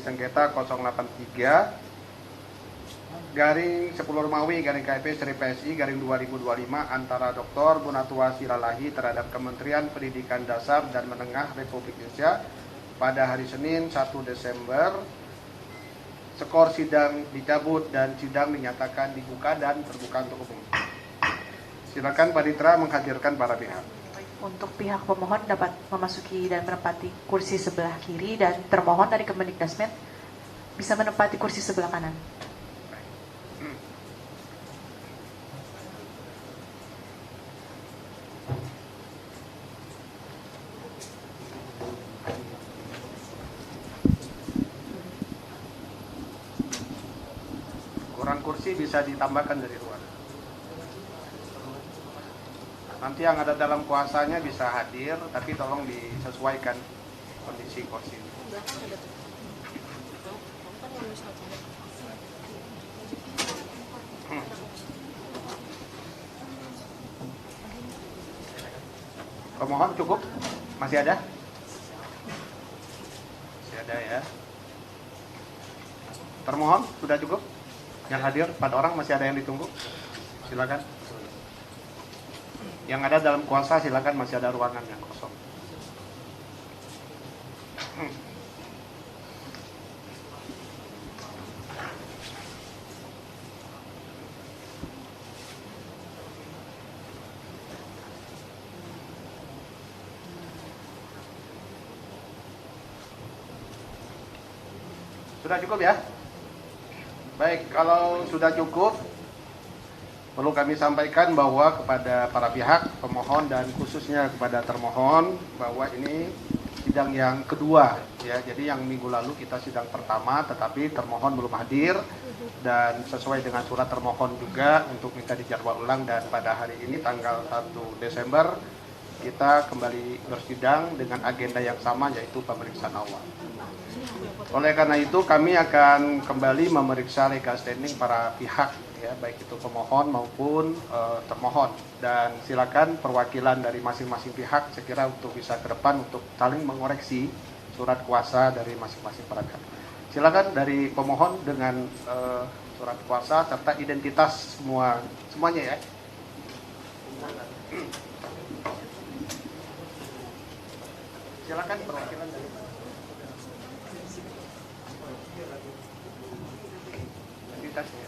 sengketa 083 garing 10 Romawi garing KIP Seri PSI garing 2025 antara Dr. Bonatwa Silalahi terhadap Kementerian Pendidikan Dasar dan Menengah Republik Indonesia pada hari Senin 1 Desember. Skor sidang dicabut dan sidang dinyatakan dibuka dan terbuka untuk umum. Silakan Panitera menghadirkan para pihak. Untuk pihak pemohon dapat memasuki dan menempati kursi sebelah kiri dan termohon dari Kemendikbudristek bisa menempati kursi sebelah kanan. Kurang kursi bisa ditambahkan dari luar. Nanti yang ada dalam kuasanya bisa hadir, tapi tolong disesuaikan kondisi kursi. Pemohon cukup? Masih ada? Masih ada ya. Termohon sudah cukup? Yang hadir 4 orang, masih ada yang ditunggu? Silakan. Yang ada dalam kuasa silakan, masih ada ruangan yang kosong. Sudah cukup ya? Baik, kalau sudah cukup, perlu kami sampaikan bahwa kepada para pihak pemohon dan khususnya kepada termohon bahwa ini sidang yang kedua ya. Jadi yang minggu lalu kita sidang pertama tetapi termohon belum hadir dan sesuai dengan surat termohon juga untuk minta dijadwal ulang, dan pada hari ini tanggal 1 Desember kita kembali bersidang dengan agenda yang sama yaitu pemeriksaan awal. Oleh karena itu kami akan kembali memeriksa legal standing para pihak ya, baik itu pemohon maupun termohon, dan silakan perwakilan dari masing-masing pihak sekira untuk bisa ke depan untuk saling mengoreksi surat kuasa dari masing-masing para pihak. Silakan dari pemohon dengan surat kuasa serta identitas semuanya ya. Silakan perwakilan dari identitasnya.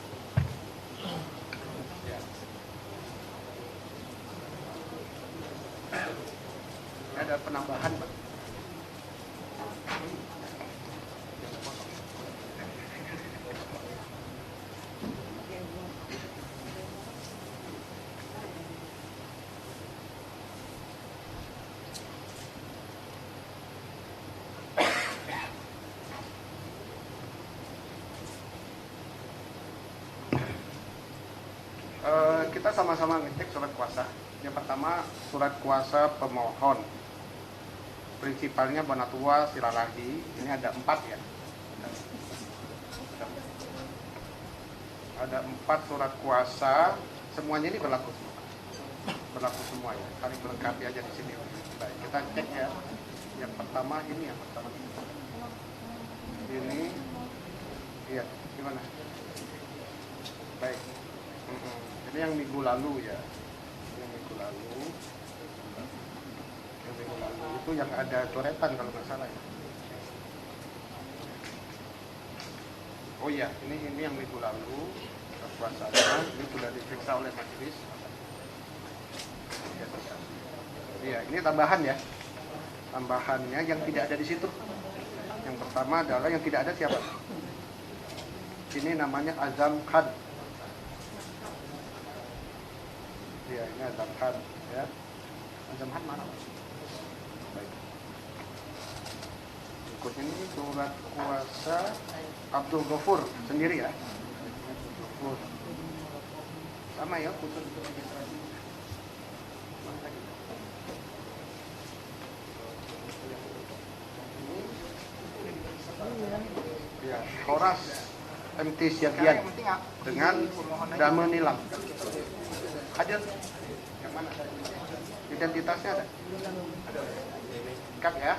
Ada penambahan, Pak. Kita sama-sama ngecek surat kuasa. Yang pertama, surat kuasa pemohon. Prinsipalnya Bonatwa Silalahi. Ini ada 4 ya. Ada 4 surat kuasa. Semuanya ini berlaku semua. Berlaku semua ya. Saling melengkapi aja di sini. Baik, kita cek ya. Yang pertama ini yang pertama. Ini, iya, gimana? Baik. Ini yang minggu lalu ya. Yang minggu lalu itu yang ada coretan kalau nggak salah ya. Oh iya, ini yang minggu lalu kuasanya ini sudah diperiksa oleh majelis. Iya, ini tambahan ya. Tambahannya yang tidak ada di situ. Yang pertama adalah yang tidak ada siapa? Ini namanya Azam Khan. Ya, ini Azam Khan ya. Azam Khan mana? Baik. Berikut ini surat kuasa Abdul Ghafur sendiri ya. Abdul Ghafur. Sama ya, khusus untuk registrasi. Ya, Horas MT Siagian dengan Dame Nilam. Hadir. Yang mana? Identitasnya ada? Lengkap ya?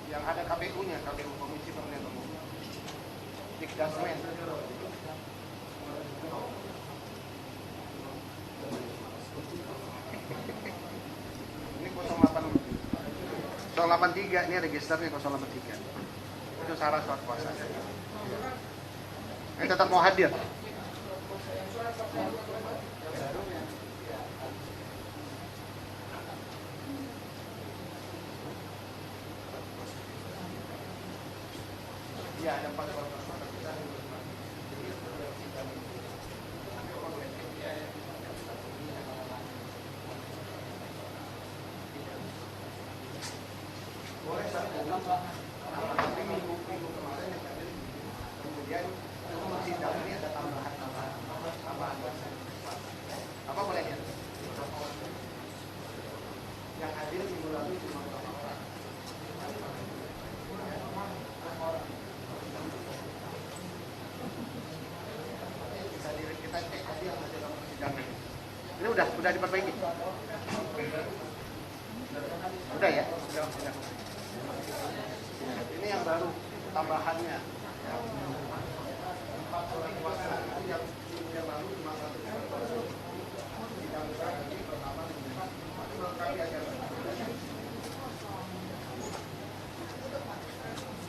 Yang ada KPU-nya, KPU Komisi Pemilihan Umum. Dikdasmen. Ini 083, ini registernya 083. Itu syarat surat kuasa. Ini tetap mau hadir. Ya, ada 4 orang. Boleh satu. Tapi minggu kemarin kemudian sidang ini ada tambahan. Apa boleh ya? Yang hadir minggu lalu cuma 4 orang. Kita cek aja yang ada dalam persidangan. Ini udah diperbaiki. Udah ya? Udah. Ini yang baru tambahannya. 4 surat kuasa yang lalu cuma 1. Sidang ini pertama menurut kami agak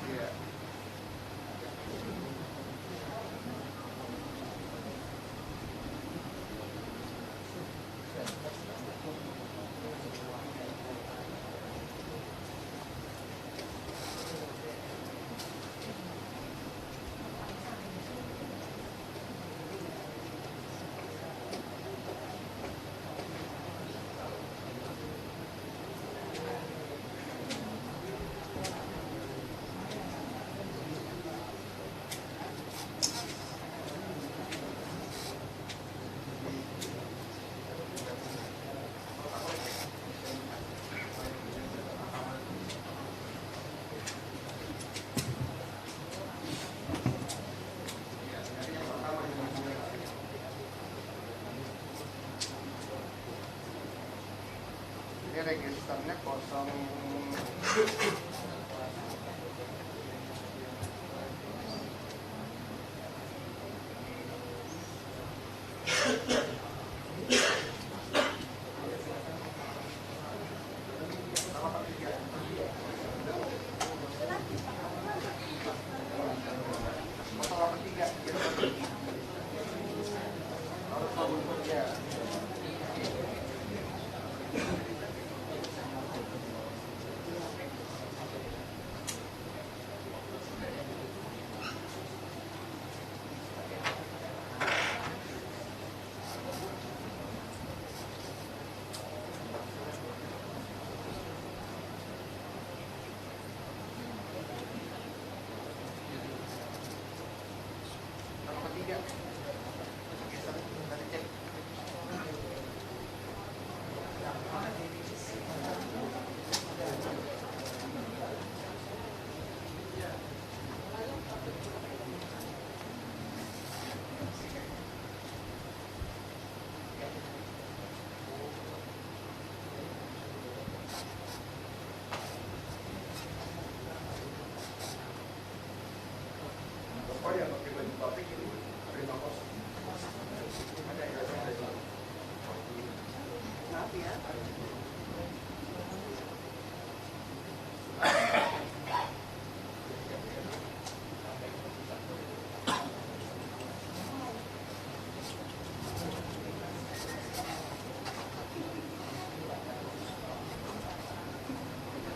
iya. Ini registernya 0.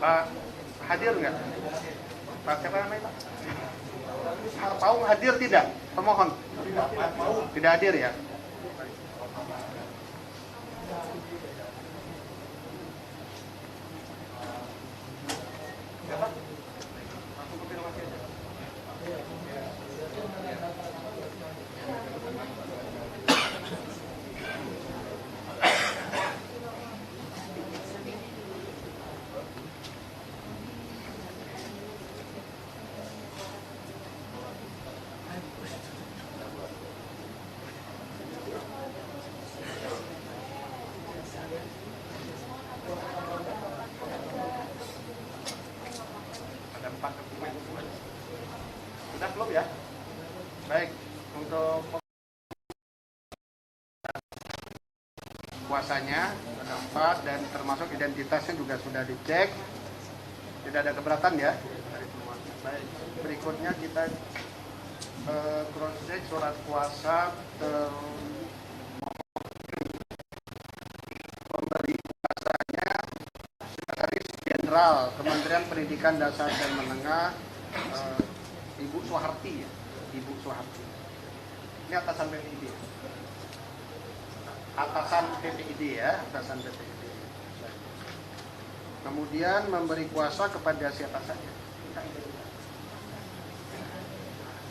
Pak hadir nggak? Pak siapa namanya? Pak Paung hadir tidak? Pemohon tidak hadir ya? Ada 4 dokumen. Sudah belum ya? Baik, untuk kuasanya ada 4 dan termasuk identitasnya juga sudah dicek. Tidak ada keberatan ya dari semua. Baik, berikutnya kita cross check surat kuasa pemberi kuasanya Sekretaris Jenderal Kementerian Pendidikan Dasar dan Menengah Ibu Soeharti ya, Ibu Soeharti. Ini atasan PPID. Atasan PPID ya, atasan PPID. Kemudian memberi kuasa kepada siapa saja.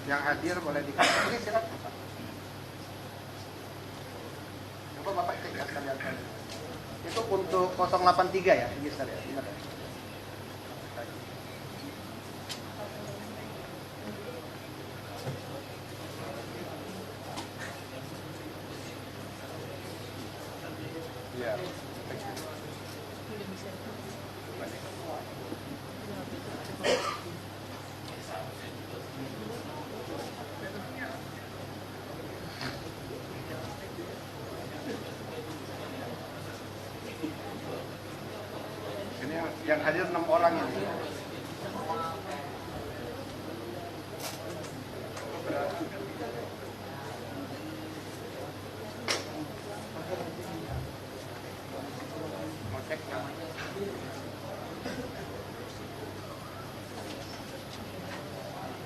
Yang hadir boleh dikatakan. Ini silakan Pak. Coba Bapak cek ya sekalian. Itu untuk 083 ya, ini sekalian. Ingat ya. Ya. Ini yang hadir 6 orang ini. Mau cek namanya.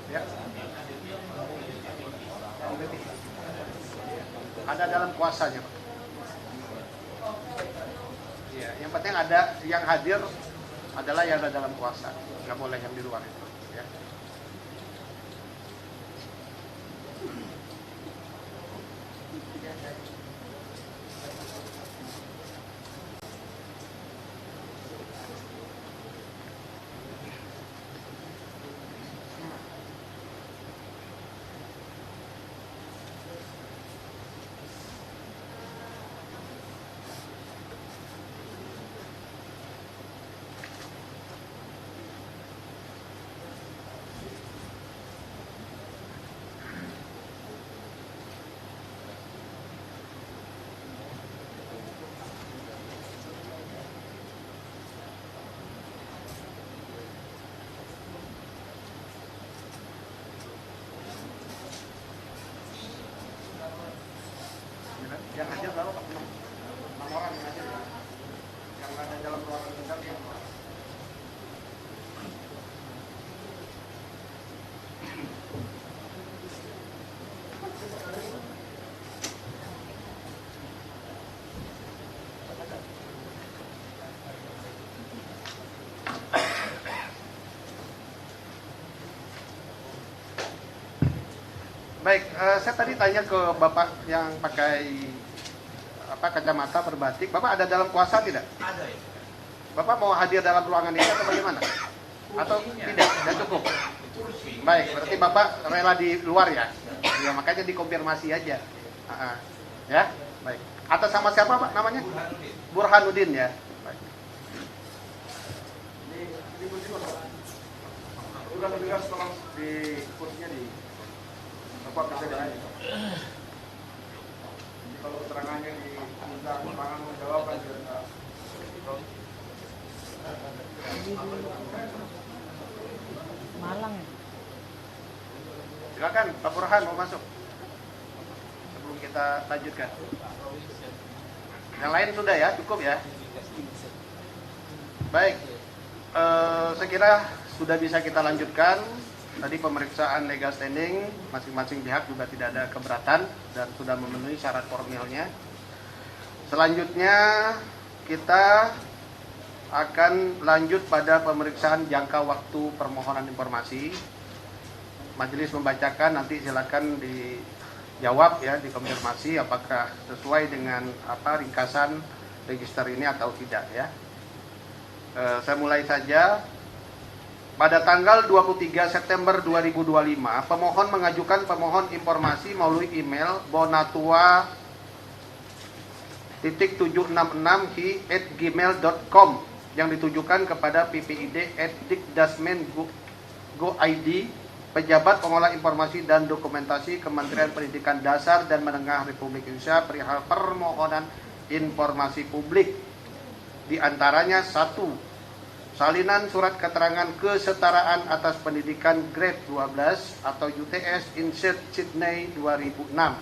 Ya. Ada dalam kuasanya, Pak. Ya, yang penting ada yang hadir adalah yang ada dalam kuasa, nggak boleh yang di luar itu. Ya. Yang hadir berapa Pak? 6 orang yang hadir. Yang ada dalam ruangan sidang yang Baik, saya tadi tanya ke Bapak yang pakai kacamata berbatik, Bapak ada dalam kuasa tidak? Ada ya. Bapak mau hadir dalam ruangan ini atau bagaimana? Atau tidak? Tidak cukup. Baik, berarti Bapak rela di luar ya? Ya makanya dikonfirmasi aja. Ya, baik. Atas sama siapa Pak namanya? Burhanuddin ya. Baik. Ini kursi Pak. Sudah lebih tolong di kursinya di Bapak bisa ditanya. Kalau keterangannya diminta keterangan menjawab kan juga. Malang ya? Silakan Pak Burhan mau masuk. Sebelum kita lanjutkan. Yang lain sudah ya, cukup ya. Baik. Saya kira sudah bisa kita lanjutkan. Tadi pemeriksaan legal standing, masing-masing pihak juga tidak ada keberatan dan sudah memenuhi syarat formilnya. Selanjutnya kita akan lanjut pada pemeriksaan jangka waktu permohonan informasi. Majelis membacakan, nanti silakan dijawab ya, dikonfirmasi apakah sesuai dengan ringkasan register ini atau tidak ya. Saya mulai saja. Pada tanggal 23 September 2025, pemohon mengajukan pemohon informasi melalui email bonatua.766hi@gmail.com yang ditujukan kepada ppid@dikdasmen.go.id, pejabat pengolah informasi dan dokumentasi Kementerian Pendidikan Dasar dan Menengah Republik Indonesia perihal permohonan informasi publik. Di antaranya 1. Salinan surat keterangan kesetaraan atas pendidikan grade 12 atau UTS Insert Sydney 2006.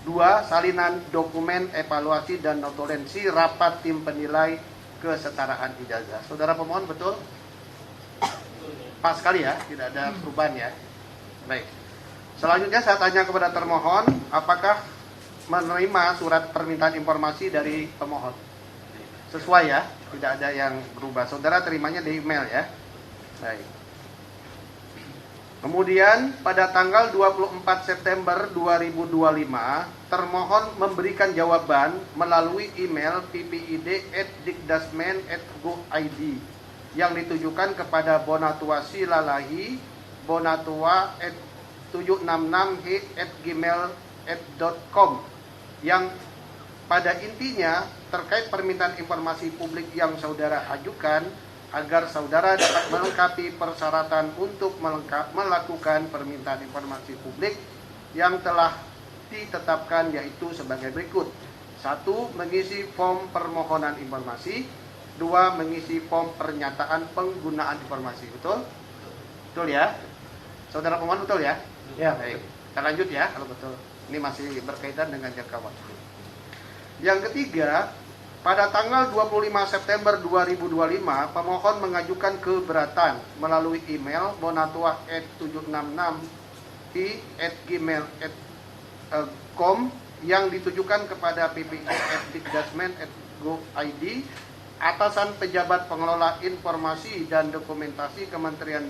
2. Salinan dokumen evaluasi dan notulensi rapat tim penilai kesetaraan ijazah. Saudara pemohon betul? Pas sekali ya, tidak ada perubahan ya. Baik. Selanjutnya saya tanya kepada termohon, apakah menerima surat permintaan informasi dari pemohon? Sesuai ya, tidak ada yang berubah. Saudara terimanya di email ya. Baik. Kemudian pada tanggal 24 September 2025, termohon memberikan jawaban melalui email ppid@dikdasmen.go.id yang ditujukan kepada Bonatua Silalahi, bonatua@766hi@gmail.com yang pada intinya terkait permintaan informasi publik yang saudara ajukan agar saudara dapat melengkapi persyaratan untuk melakukan permintaan informasi publik yang telah ditetapkan, yaitu sebagai berikut. 1. Mengisi form permohonan informasi. 2. Mengisi form pernyataan penggunaan informasi. Betul? Betul ya? Saudara pemohon betul ya? Ya. Baik. Kita lanjut ya kalau betul. Ini masih berkaitan dengan jangka waktu. Yang ketiga, pada tanggal 25 September 2025, pemohon mengajukan keberatan melalui email bonatua@766hi@gmail.com yang ditujukan kepada ppid@dikdasmen.go.id, atasan pejabat pengelola informasi dan dokumentasi Kementerian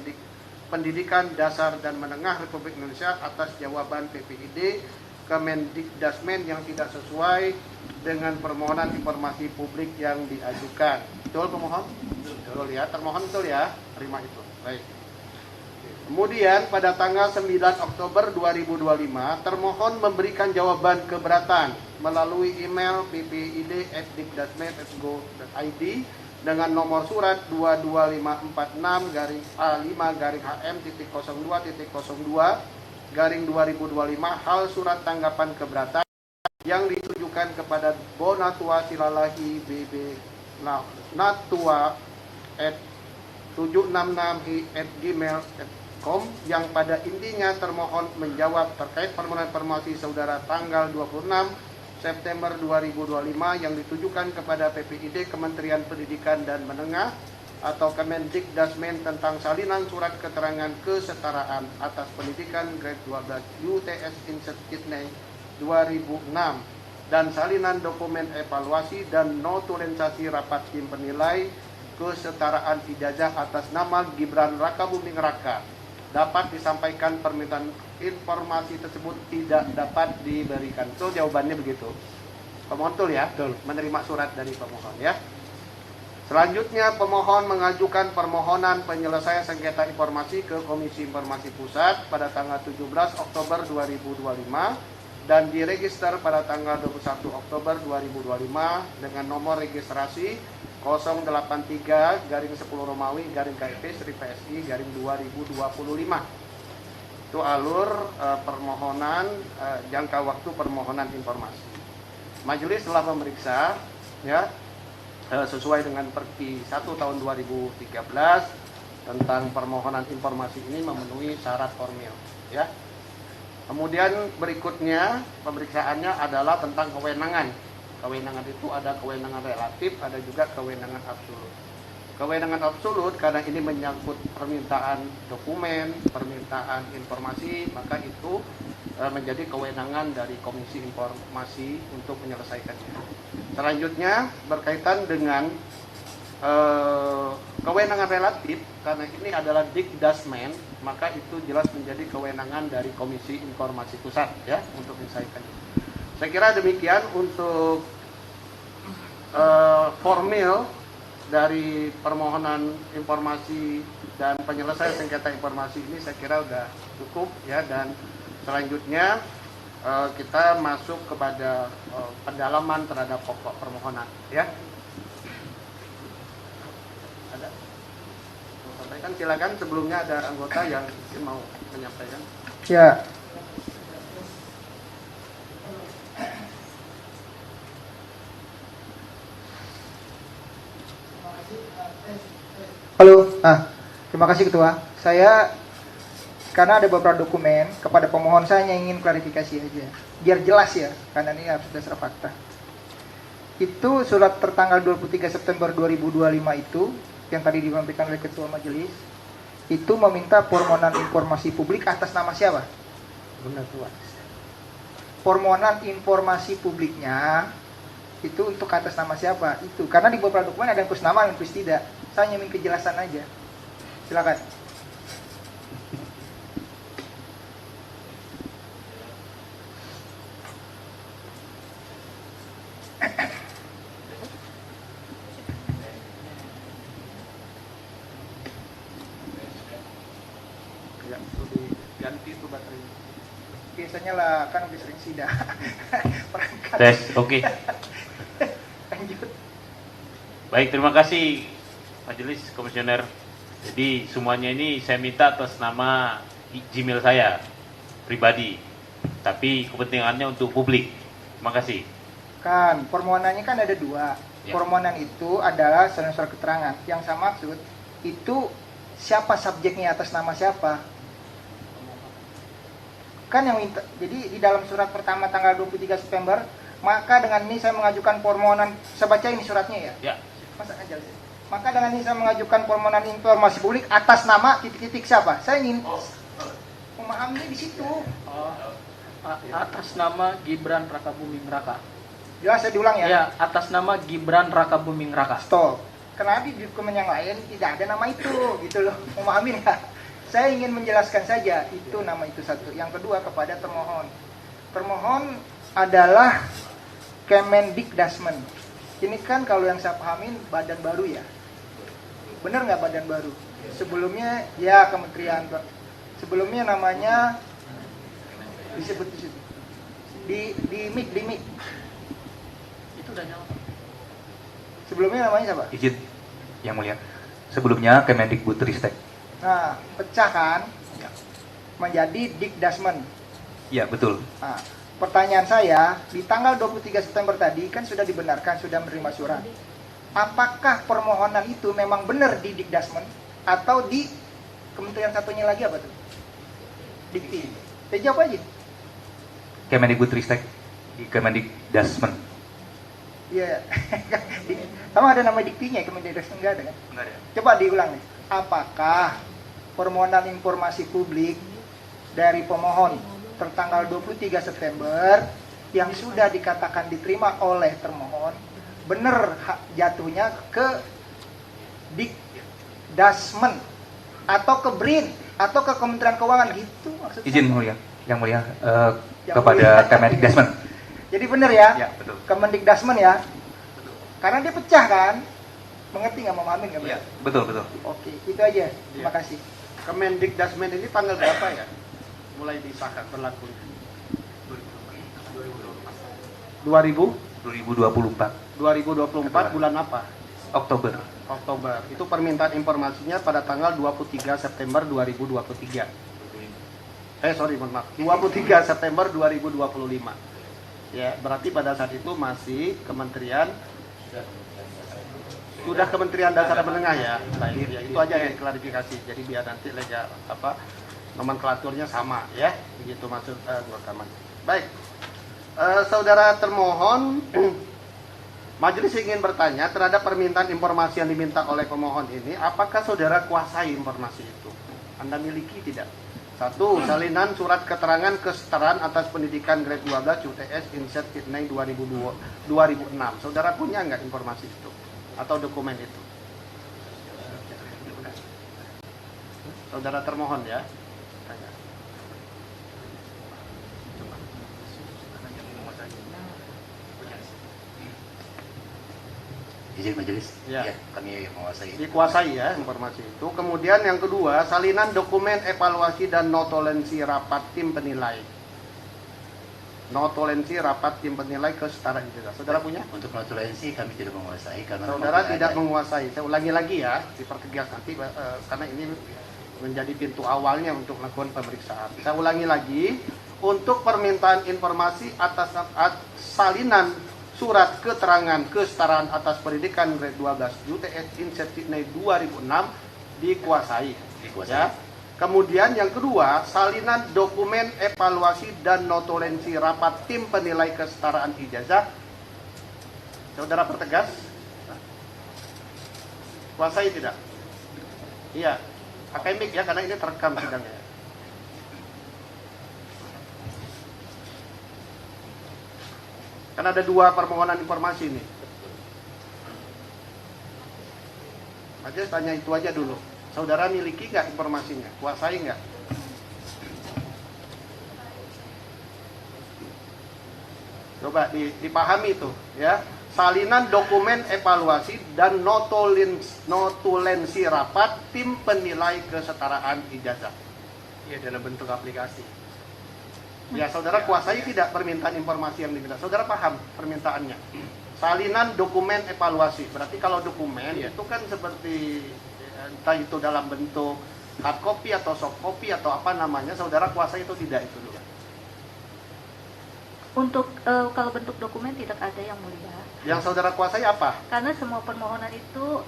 Pendidikan Dasar dan Menengah Republik Indonesia atas jawaban PPID Kemendikdasmen yang tidak sesuai dengan permohonan informasi publik yang diajukan. Betul pemohon? Betul ya, termohon betul ya, terima itu. Baik. Kemudian pada tanggal 9 Oktober 2025, termohon memberikan jawaban keberatan melalui email ppid@dikdasmen.go.id dengan nomor surat 22546-A5-HM.02.02 hal surat tanggapan keberatan yang ditujukan kepada Bonatua Silalahi BB natua@766hi@gmail.com yang pada intinya termohon menjawab terkait permohonan informasi saudara tanggal 26 September 2025 yang ditujukan kepada PPID Kementerian Pendidikan dan Menengah atau Kemendikdasmen tentang salinan surat keterangan kesetaraan atas pendidikan grade 12 UTS Insert Sydney 2006 dan salinan dokumen evaluasi dan notulensi rapat tim penilai kesetaraan ijazah atas nama Gibran Raka Buming Raka. Dapat disampaikan permintaan informasi tersebut tidak dapat diberikan. So jawabannya begitu. Pemohon betul ya? Betul. Menerima surat dari pemohon ya. Selanjutnya pemohon mengajukan permohonan penyelesaian sengketa informasi ke Komisi Informasi Pusat pada tanggal 17 Oktober 2025 dan diregister pada tanggal 21 Oktober 2025 dengan nomor registrasi 083-10 Romawi-KIP-PSI-2025. Itu alur permohonan jangka waktu permohonan informasi. Majelis telah memeriksa ya sesuai dengan Perki 1 tahun 2013 tentang permohonan informasi ini memenuhi syarat formil ya. Kemudian berikutnya pemeriksaannya adalah tentang kewenangan. Kewenangan itu ada kewenangan relatif, ada juga kewenangan absolut. Kewenangan absolut karena ini menyangkut permintaan dokumen, permintaan informasi, maka itu menjadi kewenangan dari Komisi Informasi untuk menyelesaikannya. Selanjutnya berkaitan dengan kewenangan relatif, karena ini adalah Dikdasmen, maka itu jelas menjadi kewenangan dari Komisi Informasi Pusat ya untuk menyelesaikannya. Saya kira demikian untuk formil dari permohonan informasi dan penyelesaian sengketa informasi ini saya kira sudah cukup ya, dan selanjutnya kita masuk kepada pendalaman terhadap pokok permohonan ya. Ada mau sampaikan, silakan. Sebelumnya ada anggota yang mau menyampaikan. Ya. Halo, terima kasih Ketua. Saya karena ada beberapa dokumen kepada pemohon, saya hanya ingin klarifikasi aja, biar jelas ya, karena ini harus dasar fakta. Itu surat tertanggal 23 September 2025 itu, yang tadi disampaikan oleh Ketua Majelis, itu meminta permohonan informasi publik atas nama siapa? Benar Tuan. Permohonan informasi publiknya itu untuk atas nama siapa? Itu karena di beberapa dokumen ada yang tulis nama, yang tulis tidak. Saya hanya ingin kejelasan aja. Silakan. Ya, itu diganti itu baterainya. Biasanya lah kan udah sering sidak. Perangkat. Tes, oke. Lanjut. Baik, terima kasih Majelis Komisioner. Jadi semuanya ini saya minta atas nama Gmail saya pribadi, tapi kepentingannya untuk publik. Terima kasih. Kan permohonannya kan ada dua. Ya. Permohonan itu adalah surat keterangan. Yang saya maksud itu siapa subjeknya atas nama siapa? Kan yang minta. Jadi di dalam surat pertama tanggal 23 September, maka dengan ini saya mengajukan permohonan. Saya baca ini suratnya ya. Ya. Masa aja sih. Maka dengan ini saya mengajukan permohonan informasi publik atas nama titik-titik siapa? Saya ingin memahaminya di situ. Atas nama Gibran Rakabuming Raka. Jelas saya diulang ya. Ya, atas nama Gibran Rakabuming Raka. Stop. Karena di dokumen yang lain tidak ada nama itu, gitu loh. Memahami nggak? Saya ingin menjelaskan saja itu nama itu satu. Yang kedua kepada termohon. Termohon adalah Kemendikdasmen. Ini kan kalau yang saya pahamin badan baru ya. Benar nggak badan baru? Sebelumnya ya kementerian. Sebelumnya namanya disebut di situ. Di MIK. Itu udah nyala. Sebelumnya namanya siapa? Izin yang mulia. Sebelumnya Kemendikbudristek. Nah, pecah kan? Menjadi Dikdasmen. Ya, betul. Nah, pertanyaan saya, di tanggal 23 September tadi kan sudah dibenarkan, sudah menerima surat. Apakah permohonan itu memang benar di Dikdasmen atau di kementerian satunya lagi apa tuh? Dikti. Jawab aja. Kemendikbudristek di Kemendikdasmen. Iya. Sama ada nama diktinya, Kemendikdasmen enggak ada kan? Enggak ada. Coba diulang nih. Apakah permohonan informasi publik dari pemohon tertanggal 23 September yang sudah dikatakan diterima oleh termohon benar jatuhnya ke Dikdasmen atau ke BRIN atau ke Kementerian Keuangan gitu maksudnya? Izin mulia, yang mulia Yang kepada mulia. Kemendikdasmen. Jadi benar ya? Ya, betul. Kemendikdasmen ya? Karena dia pecah kan? Mengerti nggak, memahami nggak? Ya, betul. Oke, itu aja. Terima kasih. Kemendikdasmen ini tanggal berapa ya? Mulai disahkan berlaku. 2024 2024 bulan apa? Oktober. Oktober. Itu permintaan informasinya pada tanggal 23 September 2023. Mohon maaf. 23 September 2025. Ya, berarti pada saat itu masih Kementerian Kementerian Dasar dan Menengah ya. Baik, ya, itu aja yang klarifikasi. Jadi biar nanti nomenklaturnya sama ya. Begitu maksud rekaman. Baik. Saudara termohon Majelis ingin bertanya terhadap permintaan informasi yang diminta oleh pemohon ini, apakah saudara kuasai informasi itu? Anda miliki tidak? 1. Salinan surat keterangan kesetaraan atas pendidikan grade 12 UTS Insert Fitnah 2006. Saudara punya nggak informasi itu? Atau dokumen itu? Saudara termohon ya. Tanya. Izin majelis, Ya. ya, kami menguasai. Dikuasai ya informasi itu. Kemudian yang kedua, salinan dokumen evaluasi dan notulensi rapat tim penilai. Notulensi rapat tim penilai kesetaraan ijazah. Saudara punya? Untuk notulensi kami tidak menguasai karena Saudara memang tidak ada. menguasai. Saya ulangi lagi ya, dipertegas nanti karena ini menjadi pintu awalnya untuk melakukan pemeriksaan. Saya ulangi lagi, untuk permintaan informasi atas salinan surat keterangan kesetaraan atas pendidikan grade 12 UTS Insert Fitnah 2006 dikuasai. Dikuasai. Ya. Kemudian yang kedua, salinan dokumen evaluasi dan notulensi rapat tim penilai kesetaraan ijazah. Saudara pertegas? Kuasai tidak? Iya. Pakai mic ya, karena ini terekam sidangnya. Kan ada 2 permohonan informasi nih. Majelis tanya itu aja dulu. Saudara miliki nggak informasinya? Kuasai nggak? Coba dipahami itu, ya. Salinan dokumen evaluasi dan notulensi rapat tim penilai kesetaraan ijazah. Ya, dalam bentuk aplikasi. Ya, saudara kuasai tidak permintaan informasi yang diminta? Saudara paham permintaannya? Salinan dokumen evaluasi. Berarti kalau dokumen itu kan seperti entah itu dalam bentuk hard copy atau soft copy atau apa namanya, saudara kuasai itu tidak itu dulu. Untuk kalau bentuk dokumen tidak ada yang mulia. Yang saudara kuasai apa? Karena semua permohonan itu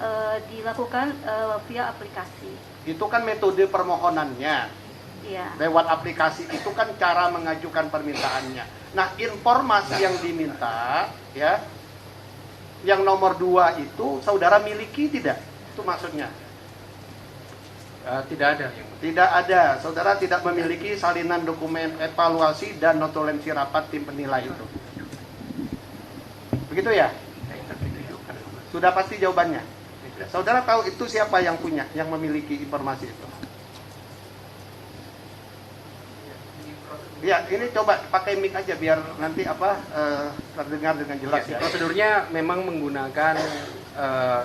dilakukan via aplikasi. Itu kan metode permohonannya. Iya. Lewat aplikasi itu kan cara mengajukan permintaannya. Nah, informasi yang diminta, ya, yang nomor 2 itu saudara miliki tidak? Itu maksudnya. Tidak ada yang Tidak ada. Saudara tidak memiliki salinan dokumen evaluasi dan notulensi rapat tim penilai itu. Begitu ya? Sudah pasti jawabannya. Saudara tahu itu siapa yang punya, yang memiliki informasi itu? Ya, ini coba pakai mic aja biar nanti terdengar dengan jelas ya. Prosedurnya memang menggunakan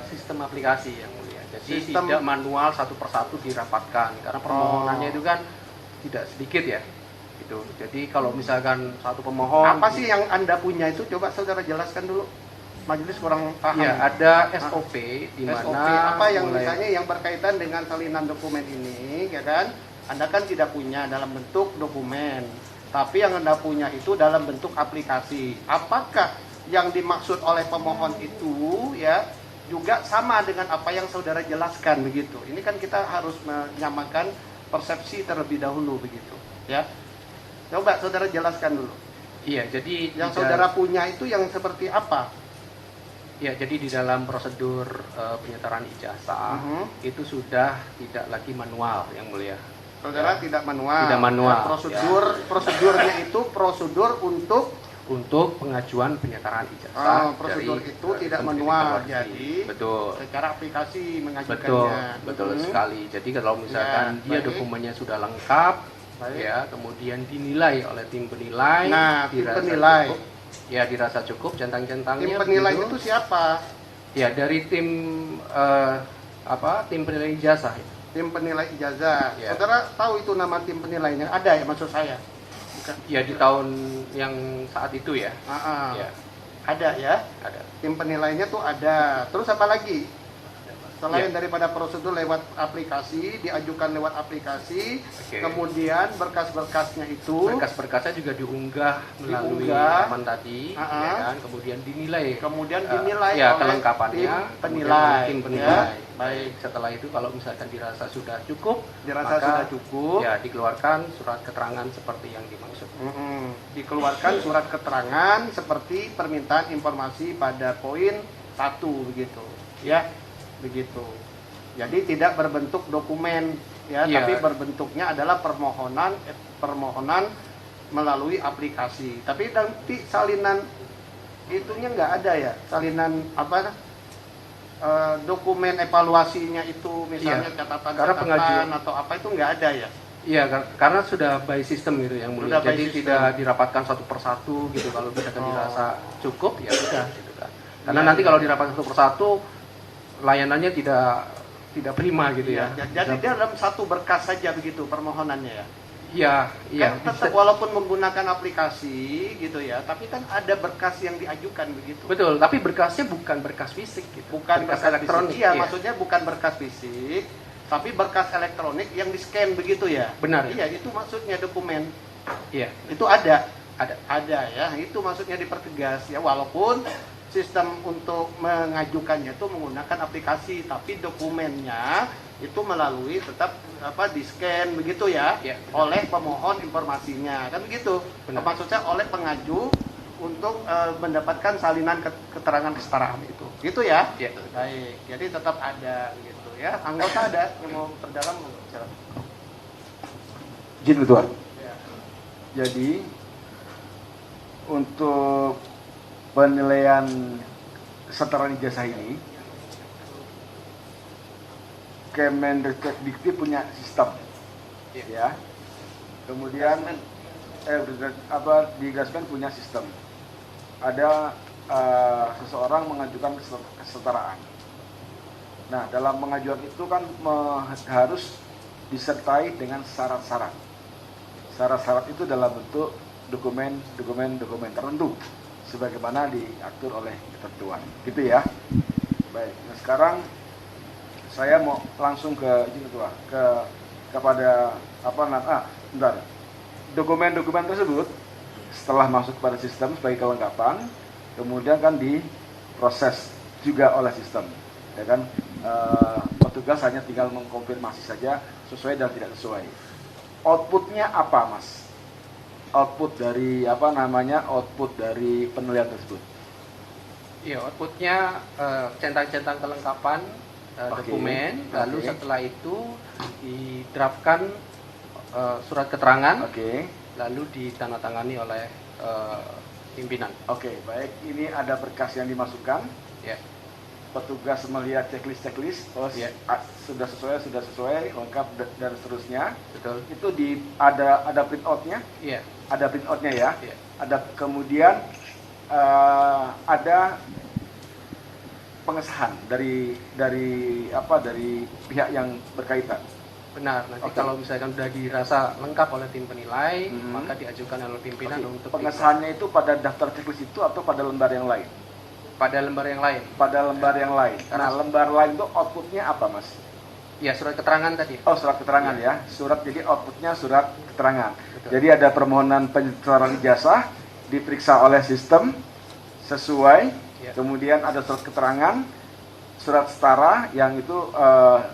sistem aplikasi yang mulia. Jadi Sistem- tidak manual satu persatu dirapatkan karena permohonannya itu kan tidak sedikit ya. Gitu. Jadi kalau misalkan satu pemohon Apa sih yang Anda punya itu? Coba saudara jelaskan dulu. Majelis kurang paham. ya ada SOP di SOP mana apa yang mulai- misalnya yang berkaitan dengan salinan dokumen ini, ya kan? Anda kan tidak punya dalam bentuk dokumen, tapi yang Anda punya itu dalam bentuk aplikasi. Apakah yang dimaksud oleh pemohon itu ya juga sama dengan apa yang saudara jelaskan begitu? Ini kan kita harus menyamakan persepsi terlebih dahulu begitu, ya. Coba saudara jelaskan dulu. Iya, jadi Yang di saudara punya itu yang seperti apa? Ya, jadi di dalam prosedur penyetaraan ijazah itu sudah tidak lagi manual yang mulia. Saudara tidak manual. Tidak manual, Ya, prosedurnya itu prosedur Untuk pengajuan penyetaraan ijazah. prosedur dari, itu tidak Kementerian manual. Evaluasi. Jadi betul. secara aplikasi Betul, mengajukannya. betul Mhm. sekali. Jadi kalau misalkan Ya, dia baik. dokumennya sudah lengkap, Baik. ya, kemudian dinilai oleh tim penilai, Nah, tim dirasa penilai. cukup, ya dirasa cukup centang-centangnya. Tim penilai begitu. itu siapa? Ya dari tim tim penilai ijazah. Tim penilai ijazah. Ya. Saudara tahu itu nama tim penilainya? Ada ya maksud saya? Bukan. Ya di tahun yang saat itu ya. Ya, Ada ya. ada. Tim penilainya tuh ada. Terus apa lagi? Selain Ya. daripada prosedur lewat aplikasi, diajukan lewat aplikasi, Oke. kemudian berkas-berkasnya itu Berkas-berkasnya juga diunggah melalui Diunggah. laman tadi, Ah, ya kan? Kemudian dinilai. kemudian Eh, dinilai ya, oleh kelengkapannya, tim kemudian penilai. oleh tim penilai. Ya. Baik, setelah itu kalau misalkan dirasa sudah cukup, Dirasa maka, sudah cukup. ya dikeluarkan surat keterangan seperti yang dimaksud. Dikeluarkan surat keterangan seperti permintaan informasi pada poin 1 begitu, ya, begitu. Jadi tidak berbentuk dokumen, ya, Iya. tapi berbentuknya adalah permohonan melalui aplikasi. Tapi nanti salinan itunya nggak ada ya, salinan apa? Dokumen evaluasinya itu misalnya Iya. Karena catatan-catatan pengajuan- atau apa itu nggak ada ya. Iya, karena sudah by system gitu yang mulia. Sudah by Jadi system. tidak dirapatkan satu persatu gitu. Kalau misalkan dirasa cukup, ya sudah gitu kan. Karena Iya, nanti iya. kalau dirapatkan satu persatu, layanannya tidak prima gitu ya. Jadi dia dalam satu berkas saja begitu permohonannya ya. Iya, iya. Kan tetap walaupun menggunakan aplikasi gitu ya, tapi kan ada berkas yang diajukan begitu. Betul, tapi berkasnya bukan berkas fisik gitu. Bukan berkas elektronik. Iya, maksudnya bukan berkas fisik, tapi berkas elektronik yang di-scan begitu ya. Benar. Iya, itu maksudnya dokumen. Iya, Itu ada. ada. Ada ya. Itu maksudnya dipertegas ya, walaupun sistem untuk mengajukannya itu menggunakan aplikasi, tapi dokumennya itu melalui tetap di-scan begitu ya, Iya, benar. oleh pemohon informasinya kan begitu. Benar. Maksudnya oleh pengaju untuk mendapatkan salinan keterangan kesetaraan itu gitu ya. Iya. Baik, jadi tetap ada gitu ya. Anggota ada yang mau terdalam silakan. Izin Ketua. Ya. Jadi untuk penilaian kesetaraan ijazah ini, Kemendikti punya sistem, ya. Kemudian di Gasmen punya sistem. Ada seseorang mengajukan kesetaraan. Nah, dalam mengajukan itu kan harus disertai dengan syarat-syarat. Syarat-syarat itu dalam bentuk dokumen tertentu, sebagaimana diatur oleh ketentuan, gitu ya. Baik, nah sekarang saya mau langsung ke izin Ketua, kepada bentar. Dokumen-dokumen tersebut setelah masuk pada sistem sebagai kelengkapan, kemudian kan diproses juga oleh sistem, ya kan. Petugas hanya tinggal mengkonfirmasi saja sesuai dan tidak sesuai. Outputnya apa, Mas? Output dari output dari penilaian tersebut. Iya, outputnya centang-centang kelengkapan dokumen, lalu setelah itu diterapkan surat keterangan, lalu ditandatangani oleh pimpinan. Oke, baik. Ini ada berkas yang dimasukkan. Ya. Petugas melihat checklist, sudah sesuai, lengkap dan seterusnya. Betul. Itu ada print out-nya. Iya. Ada print out-nya ya. Iya. Ada kemudian ada pengesahan dari pihak yang berkaitan. Benar. Nanti kalau misalkan sudah dirasa lengkap oleh tim penilai, maka diajukan oleh pimpinan untuk pengesahannya itu pada daftar checklist itu atau pada lembar yang lain? pada lembar yang lain. Pada lembar yang lain. Nah, lembar lain itu outputnya apa, Mas? Ya, surat keterangan tadi. Oh, surat keterangan ya. Surat, jadi outputnya surat keterangan. Betul. Jadi ada permohonan penyetaraan ijazah, diperiksa oleh sistem sesuai. Ya. Kemudian ada surat keterangan, surat setara yang itu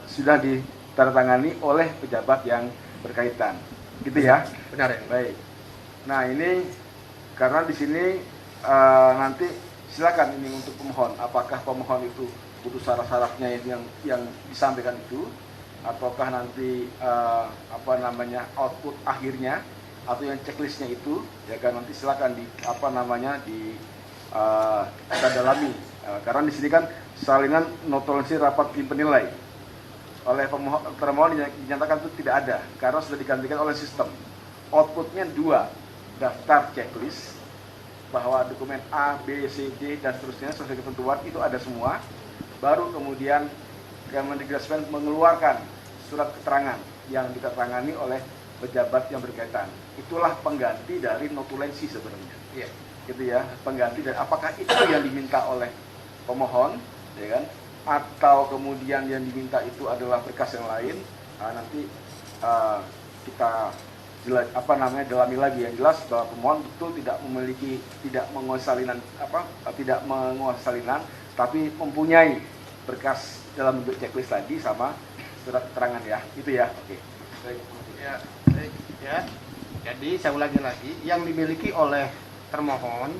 sudah ditandatangani oleh pejabat yang berkaitan. Gitu ya? Benar ya. Baik. Nah, ini karena di sini nanti silakan ini untuk pemohon. Apakah pemohon itu butuh syarat-syaratnya yang disampaikan itu, ataukah nanti output akhirnya atau yang checklistnya itu, ya kan, nanti silakan kita dalami. Karena di sini kan salinan notulensi rapat tim penilai oleh termohon dinyatakan itu tidak ada karena sudah digantikan oleh sistem. Outputnya 2 daftar checklist bahwa dokumen A, B, C, D dan seterusnya sesuai ketentuan itu ada semua. Baru kemudian Kemendikbud mengeluarkan surat keterangan yang ditandatangani oleh pejabat yang berkaitan. Itulah pengganti dari notulensi sebenarnya. Iya. Gitu ya, pengganti. Dan apakah itu yang diminta oleh pemohon, ya kan? Atau kemudian yang diminta itu adalah berkas yang lain? Nanti kita dalami lagi. Yang jelas bahwa pemohon betul tidak menguasai salinan, tapi mempunyai berkas dalam bentuk checklist lagi sama surat keterangan ya. Itu ya. Oke. Ya, baik, ya. Jadi saya ulangi lagi, yang dimiliki oleh termohon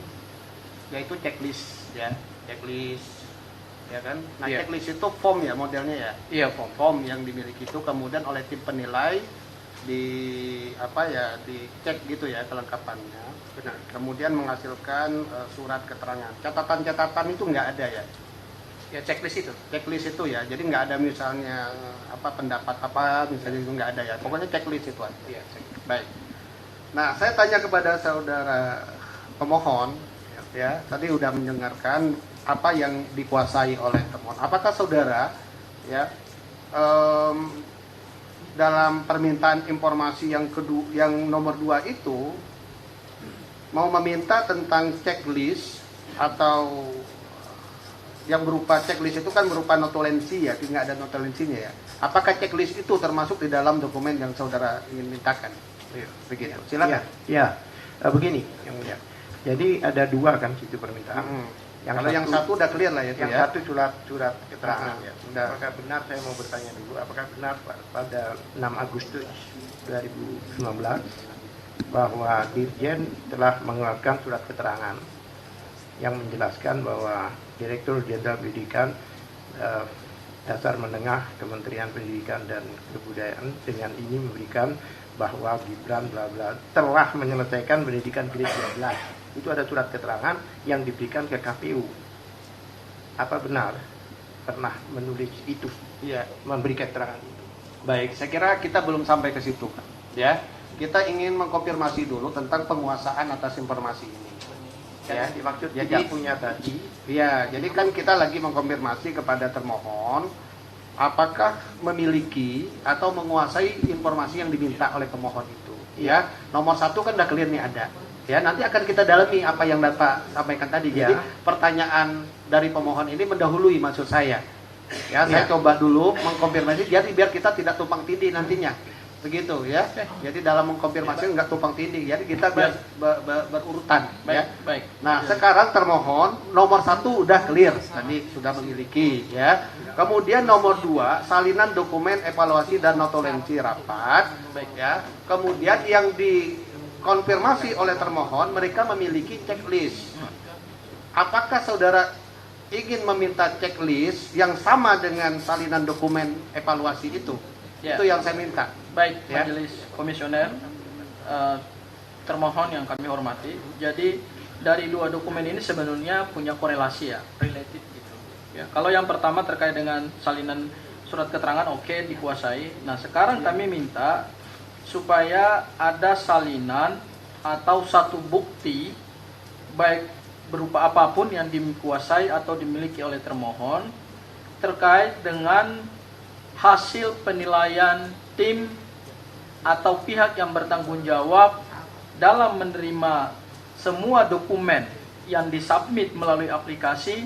yaitu checklist ya, checklist ya kan. Nah, Iya. checklist itu form ya modelnya ya. Iya, form. Form yang dimiliki itu kemudian oleh tim penilai di apa ya, dicek gitu ya kelengkapannya. Benar. Kemudian menghasilkan surat keterangan. Catatan-catatan itu nggak ada ya. Ya, checklist itu. Checklist itu ya. Jadi nggak ada misalnya apa pendapat apa misalnya itu nggak ada ya. Pokoknya checklist itu aja. Iya, Baik. Nah, saya tanya kepada saudara pemohon, ya, tadi udah mendengarkan apa yang dikuasai oleh termohon. Apakah saudara, ya, dalam permintaan informasi yang kedua, yang nomor 2 itu, mau meminta tentang checklist atau yang berupa checklist itu kan berupa notulensi ya, tidak ada notulensinya ya. Apakah checklist itu termasuk di dalam dokumen yang saudara ingin mintakan? Begitu. Silakan. Ya, begini yang mulia. Jadi ada 2 kan situ permintaan. Kalau yang satu udah clear lah ya, itu yang ya. satu surat keterangan ya. Udah. Apakah benar, saya mau bertanya dulu, apakah benar pada 6 Agustus 2019 bahwa Dirjen telah mengeluarkan surat keterangan yang menjelaskan bahwa Direktur Jenderal Pendidikan Dasar Menengah Kementerian Pendidikan dan Kebudayaan dengan ini memberikan bahwa Gibran bla bla telah menyelesaikan pendidikan grade 12. Itu ada surat keterangan yang diberikan ke KPU. Apa benar pernah menulis itu? Iya. Memberi keterangan itu. Baik, saya kira kita belum sampai ke situ, ya. Kita ingin mengkonfirmasi dulu tentang penguasaan atas informasi ini. Ya, dimaksud Jadi- tidak punya tadi. Iya, jadi kan kita lagi mengkonfirmasi kepada termohon apakah memiliki atau menguasai informasi yang diminta oleh pemohon itu. Ya, nomor 1 kan udah clear nih ada. Ya, nanti akan kita dalami apa yang Bapak sampaikan tadi. Jadi pertanyaan dari pemohon ini mendahului maksud saya. Ya, saya coba dulu mengkonfirmasi jadi biar kita tidak tumpang tindih nantinya. Begitu ya. Jadi dalam mengkonfirmasi enggak tumpang tindih. Jadi kita berurutan ya. Baik. Nah, sekarang termohon nomor 1 udah clear, tadi sudah memiliki ya. Kemudian nomor 2, salinan dokumen evaluasi dan notulensi rapat, baik ya. Kemudian yang dikonfirmasi oleh termohon, mereka memiliki checklist. Apakah saudara ingin meminta checklist yang sama dengan salinan dokumen evaluasi itu? Ya. Itu yang saya minta. Baik, Ya. Majelis Komisioner, termohon yang kami hormati. Jadi dari 2 dokumen ini sebenarnya punya korelasi ya, related gitu. Ya, kalau yang pertama terkait dengan salinan surat keterangan, oke, dikuasai. Nah, sekarang kami minta supaya ada salinan atau satu bukti baik berupa apapun yang dikuasai atau dimiliki oleh termohon terkait dengan hasil penilaian tim atau pihak yang bertanggung jawab dalam menerima semua dokumen yang disubmit melalui aplikasi,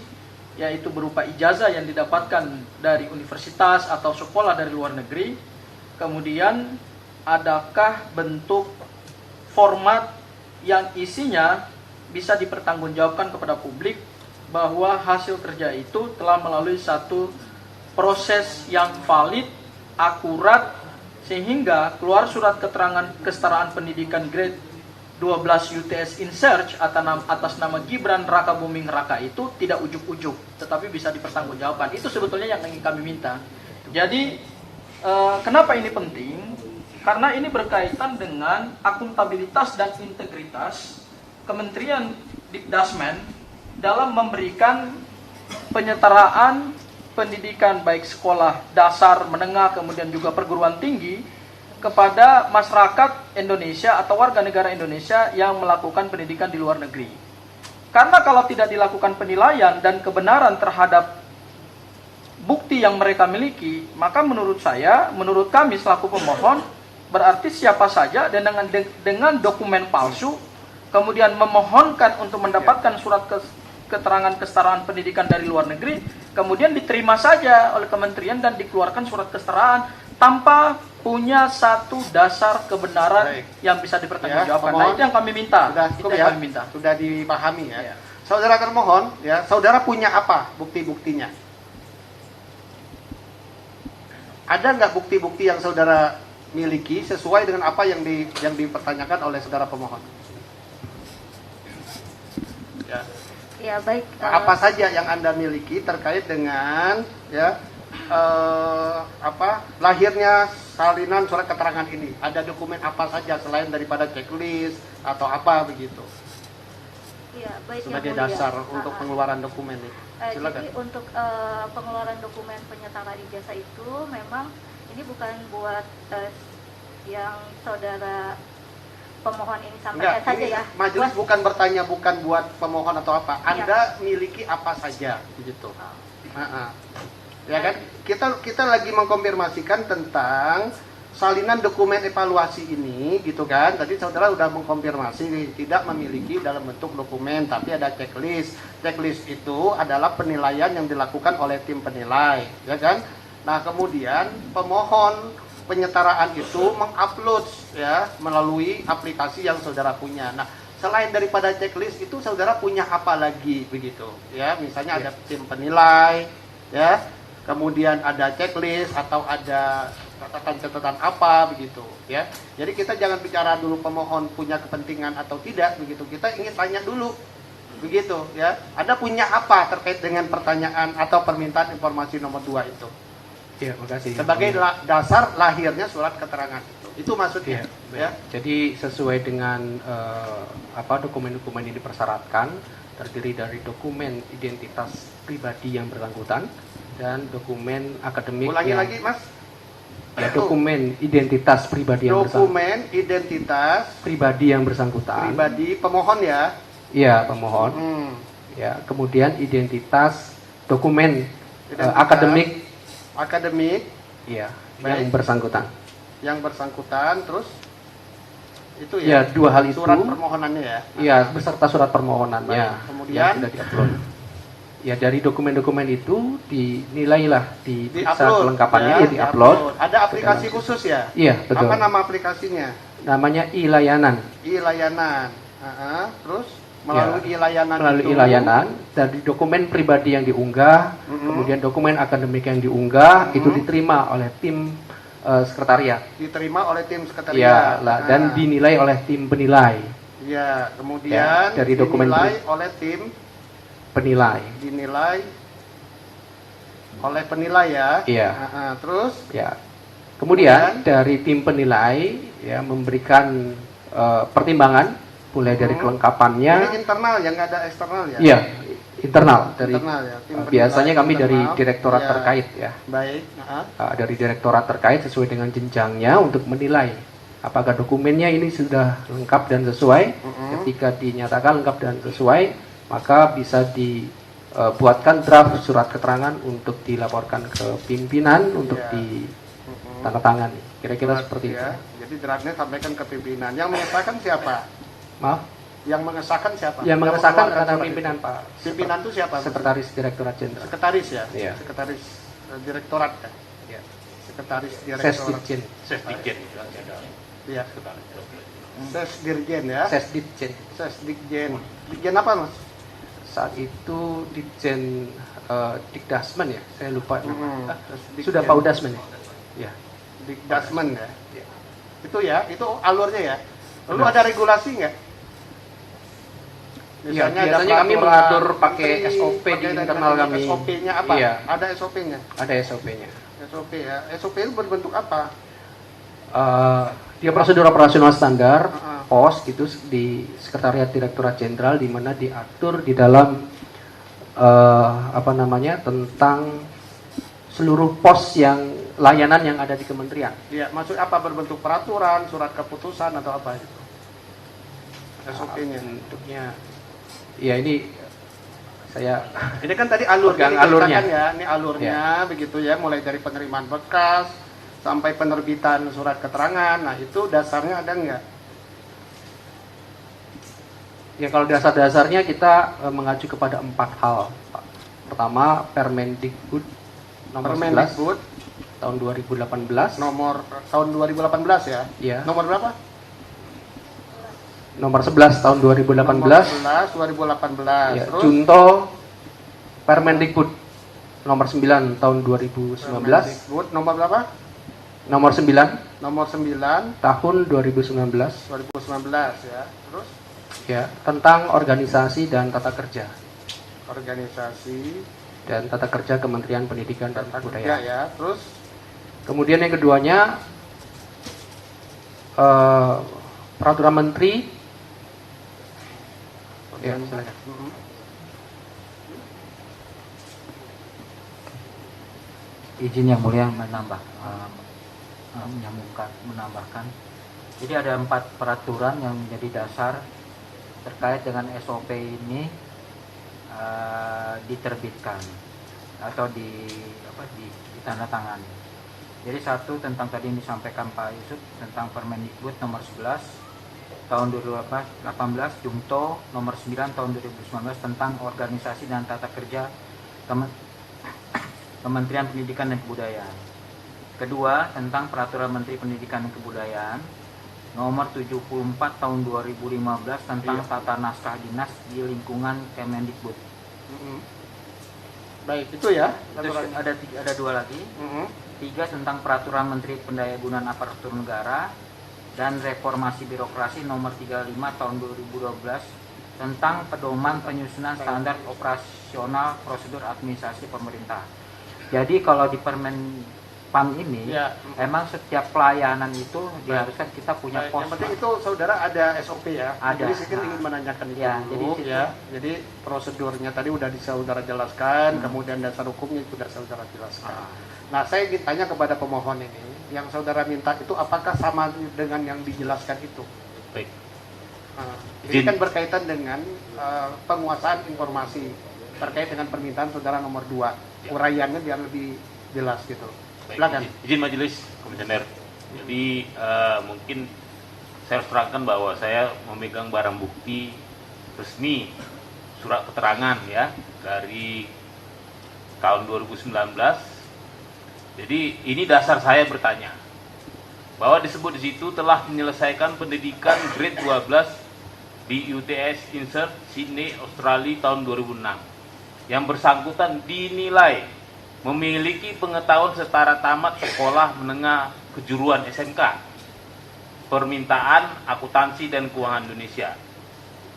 yaitu berupa ijazah yang didapatkan dari universitas atau sekolah dari luar negeri. Kemudian adakah bentuk format yang isinya bisa dipertanggungjawabkan kepada publik bahwa hasil kerja itu telah melalui satu proses yang valid, akurat, sehingga keluar surat keterangan kesetaraan pendidikan grade 12 UTS in search atas nama Gibran Raka Buming Raka itu tidak ujuk-ujuk, tetapi bisa dipertanggungjawabkan. Itu sebetulnya yang ingin kami minta. Jadi kenapa ini penting? Karena ini berkaitan dengan akuntabilitas dan integritas Kementerian Dikdasmen dalam memberikan penyetaraan pendidikan baik sekolah dasar, menengah, kemudian juga perguruan tinggi kepada masyarakat Indonesia atau warga negara Indonesia yang melakukan pendidikan di luar negeri. Karena kalau tidak dilakukan penilaian dan kebenaran terhadap bukti yang mereka miliki, maka menurut saya, menurut kami selaku pemohon, berarti siapa saja dan dengan dokumen palsu kemudian memohonkan untuk mendapatkan surat keterangan kesetaraan pendidikan dari luar negeri, kemudian diterima saja oleh kementerian dan dikeluarkan surat kesetaraan tanpa punya satu dasar kebenaran yang bisa dipertanggungjawabkan. Nah, itu yang kami minta. Sudah dipahami ya. Saudara termohon, ya, saudara punya apa bukti-buktinya? Ada nggak bukti-bukti yang saudara miliki sesuai dengan apa yang dipertanyakan oleh saudara pemohon? Ya. Ya baik. Apa saja yang Anda miliki terkait dengan ya lahirnya salinan surat keterangan ini? Ada dokumen apa saja selain daripada checklist atau apa begitu? Ya, baik, sebagai yang mulia. dasar untuk pengeluaran dokumen ini. Silakan. Jadi untuk pengeluaran dokumen penyertaan ijazah itu memang ini bukan buat yang saudara pemohon ini sampaikan saja ya. Majelis bukan bertanya bukan buat pemohon atau apa. Anda miliki apa saja gitu. Ya kan? Kita lagi mengkonfirmasikan tentang salinan dokumen evaluasi ini gitu kan. Tadi saudara sudah mengkonfirmasi tidak memiliki dalam bentuk dokumen tapi ada checklist. Checklist itu adalah penilaian yang dilakukan oleh tim penilai, ya kan? Nah, kemudian pemohon penyetaraan itu mengupload ya melalui aplikasi yang saudara punya. Nah, selain daripada checklist itu saudara punya apa lagi begitu? Ya, misalnya ada tim penilai, ya. Kemudian ada checklist atau ada catatan-catatan apa begitu ya. Jadi kita jangan bicara dulu pemohon punya kepentingan atau tidak begitu. Kita ingin tanya dulu begitu ya. Anda punya apa terkait dengan pertanyaan atau permintaan informasi nomor 2 itu? Ya, makasih. Sebagai dasar lahirnya surat keterangan itu. Itu maksudnya ya. Jadi sesuai dengan dokumen-dokumen ini dipersyaratkan terdiri dari dokumen identitas pribadi yang bersangkutan dan dokumen akademik. Ulangi lagi, Mas. Ya, dokumen identitas pribadi yang bersangkutan. Dokumen identitas pribadi yang bersangkutan. Pribadi pemohon ya? Iya, pemohon. Ya, kemudian identitas dokumen akademik. Akademik. Iya, yang bersangkutan. Yang bersangkutan, terus itu ya? Ya, 2 hal itu. Surat permohonannya ya? Iya, beserta surat permohonannya. Kemudian yang sudah diupload. Ya, dari dokumen-dokumen itu dinilailah, diperiksa kelengkapannya, ya, diupload. Ada aplikasi khusus ya? Iya, betul. Apa nama aplikasinya? Namanya e-layanan. E-layanan. Terus melalui e-layanan melalui e-layanan, dari dokumen pribadi yang diunggah, kemudian dokumen akademik yang diunggah, itu diterima oleh tim sekretariat. Diterima oleh tim sekretariat. Ya, dan dinilai oleh tim penilai. Ya, kemudian dari dokumen dinilai oleh tim penilai. Dinilai oleh penilai ya. Iya. Terus? Ya. Kemudian dari tim penilai ya memberikan pertimbangan mulai dari kelengkapannya. Ini internal yang nggak ada eksternal ya? Iya, internal dari. Internal, ya. Biasanya kami internal, dari direktorat ya. terkait ya. Baik. Dari direktorat terkait sesuai dengan jenjangnya untuk menilai apakah dokumennya ini sudah lengkap dan sesuai. Ketika dinyatakan lengkap dan sesuai, maka bisa dibuatkan draft surat keterangan untuk dilaporkan ke pimpinan untuk ditandatangani. Kira-kira seperti itu. Jadi draftnya sampaikan ke pimpinan. Yang mengesahkan siapa? Maaf? Yang mengesahkan siapa? Yang mengesahkan adalah pimpinan Pak. Pimpinan itu siapa? Sekretaris Direktorat Jenderal. Sekretaris ya? Iya. Sekretaris Direktorat ya? Iya. Sekretaris Direktorat. Sesdikjen. Sesdikjen. Iya. Sesdirjen ya? Sesdikjen. Sesdikjen. Dikjen apa Mas? Saat itu Ditjen Dikdasmen ya, saya lupa. Sudah Pak Udasmen ya? Ya. Dikdasmen ya? Itu ya, itu alurnya ya? Lalu ada regulasi nggak? Misalnya ya, biasanya kami mengatur pakai SOP di internal kami. SOP-nya apa? Iya. Ada SOP-nya? Ada SOP-nya. SOP ya. SOP itu berbentuk apa? Dia prosedur operasional standar, POS gitu di Sekretariat Direktorat Jenderal, di mana diatur di dalam tentang seluruh pos yang layanan yang ada di kementerian. Iya, maksud apa berbentuk peraturan, surat keputusan atau apa itu? SOP-nya. Bentuknya, ya ini saya. Ini kan tadi alurnya, ya, ini alurnya ya. Begitu ya, mulai dari penerimaan berkas sampai penerbitan surat keterangan. Nah itu dasarnya ada nggak? Ya kalau dasar-dasarnya kita mengacu kepada 4 hal, Pak. Pertama, Permendikbud nomor 11 tahun 2018. Nomor tahun 2018 ya? Iya. Nomor berapa? Nomor 11 tahun 2018. Nomor 11 2018. Ya, Terus? Junto Permendikbud nomor 9 tahun 2019. Permendikbud nomor berapa? Nomor 9 Nomor 9 tahun 2019 ya. Terus ya, tentang organisasi dan tata kerja organisasi dan tata kerja Kementerian Pendidikan dan tata kerja Kebudayaan. ya. Terus Kemudian yang keduanya peraturan menteri. Ya, silakan. Izin yang mulia menambahkan. Jadi ada 4 peraturan yang menjadi dasar terkait dengan SOP ini diterbitkan atau ditandatangani. Jadi satu tentang tadi yang disampaikan Pak Yusuf tentang Permendikbud nomor 11 tahun 2018 Jungto nomor 9 tahun 2019 tentang organisasi dan tata kerja Kementerian Pendidikan dan Kebudayaan. Kedua, tentang Peraturan Menteri Pendidikan dan Kebudayaan nomor 74 tahun 2015 tentang tata naskah dinas di lingkungan Kemendikbud. baik, itu ya. Terus ada 2 lagi. 3 tentang Peraturan Menteri Pendayagunaan Aparatur Negara dan Reformasi Birokrasi nomor 35 tahun 2012 tentang pedoman penyusunan standar operasional prosedur administrasi pemerintah. Jadi kalau di Permen PAM ini emang setiap pelayanan itu diharuskan kita punya pos. Yang penting itu saudara ada SOP ya. Ada. Jadi saya ingin menanyakan itu dulu jadi ya. Jadi prosedurnya tadi udah saudara jelaskan, kemudian dasar hukumnya itu sudah saudara jelaskan. Nah, saya ingin tanya kepada pemohon ini, yang saudara minta itu apakah sama dengan yang dijelaskan itu? Baik. Ini kan berkaitan dengan penguasaan informasi terkait dengan permintaan saudara nomor 2. Uraiannya biar lebih jelas gitu. Silakan. Izin majelis komisioner. Jadi mungkin saya harus terangkan bahwa saya memegang barang bukti resmi surat keterangan ya dari tahun 2019. Jadi ini dasar saya bertanya bahwa disebut di situ telah menyelesaikan pendidikan grade 12 di UTS Insert Sydney Australia tahun 2006. Yang bersangkutan dinilai memiliki pengetahuan setara tamat sekolah menengah kejuruan SMK, permintaan akuntansi dan keuangan Indonesia.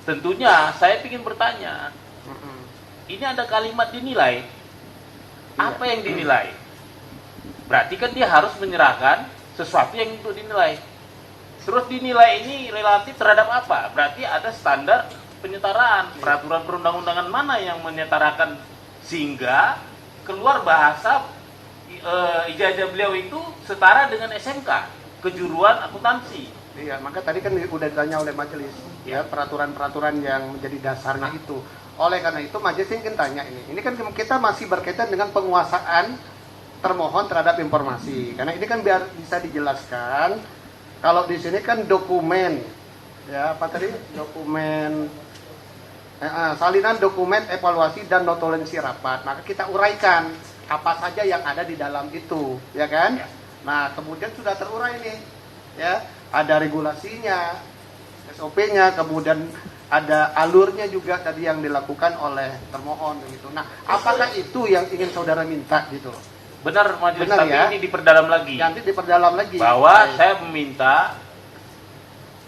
Tentunya saya ingin bertanya, ini ada kalimat dinilai, apa yang dinilai? Berarti kan dia harus menyerahkan sesuatu yang untuk dinilai. Terus dinilai ini relatif terhadap apa? Berarti ada standar penyetaraan, peraturan perundang-undangan mana yang menyetarakan sehingga keluar bahasa ijazah beliau itu setara dengan SMK, kejuruan akuntansi. Iya, maka tadi kan udah ditanya oleh majelis, ya peraturan-peraturan yang menjadi dasarnya itu. Oleh karena itu majelis ingin tanya ini kan kita masih berkaitan dengan penguasaan termohon terhadap informasi. Karena ini kan biar bisa dijelaskan. Kalau di sini kan dokumen, ya apa tadi dokumen salinan dokumen evaluasi dan notulensi rapat. Maka kita uraikan apa saja yang ada di dalam itu, ya kan? Nah, kemudian sudah terurai nih, ya. Ada regulasinya, SOP-nya, kemudian ada alurnya juga tadi yang dilakukan oleh termohon begitu. Nah, apakah itu yang ingin saudara minta gitu? Benar majelis, Benar, tapi ya? ini diperdalam lagi. Nanti diperdalam lagi. Bahwa saya meminta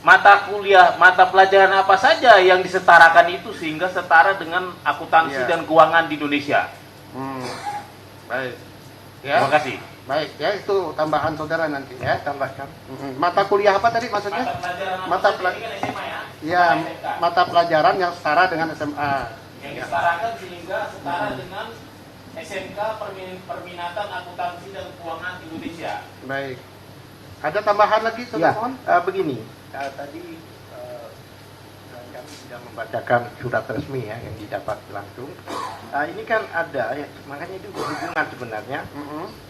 mata kuliah, mata pelajaran apa saja yang disetarakan itu sehingga setara dengan akuntansi dan keuangan di Indonesia. Baik. Ya. Terima kasih. Baik, ya itu tambahan saudara nanti ya, tambahkan. Mata kuliah apa tadi maksudnya? Mata pelajaran SMA ya. Ya, mata pelajaran yang setara dengan SMA. Yang disetarakan sehingga setara dengan SMK perminatan akuntansi dan keuangan Indonesia. Baik. Ada tambahan lagi saudara mohon? Begini, tadi kami sudah membacakan surat resmi ya yang didapat langsung. Ini kan ada, ya, makanya itu berhubungan sebenarnya.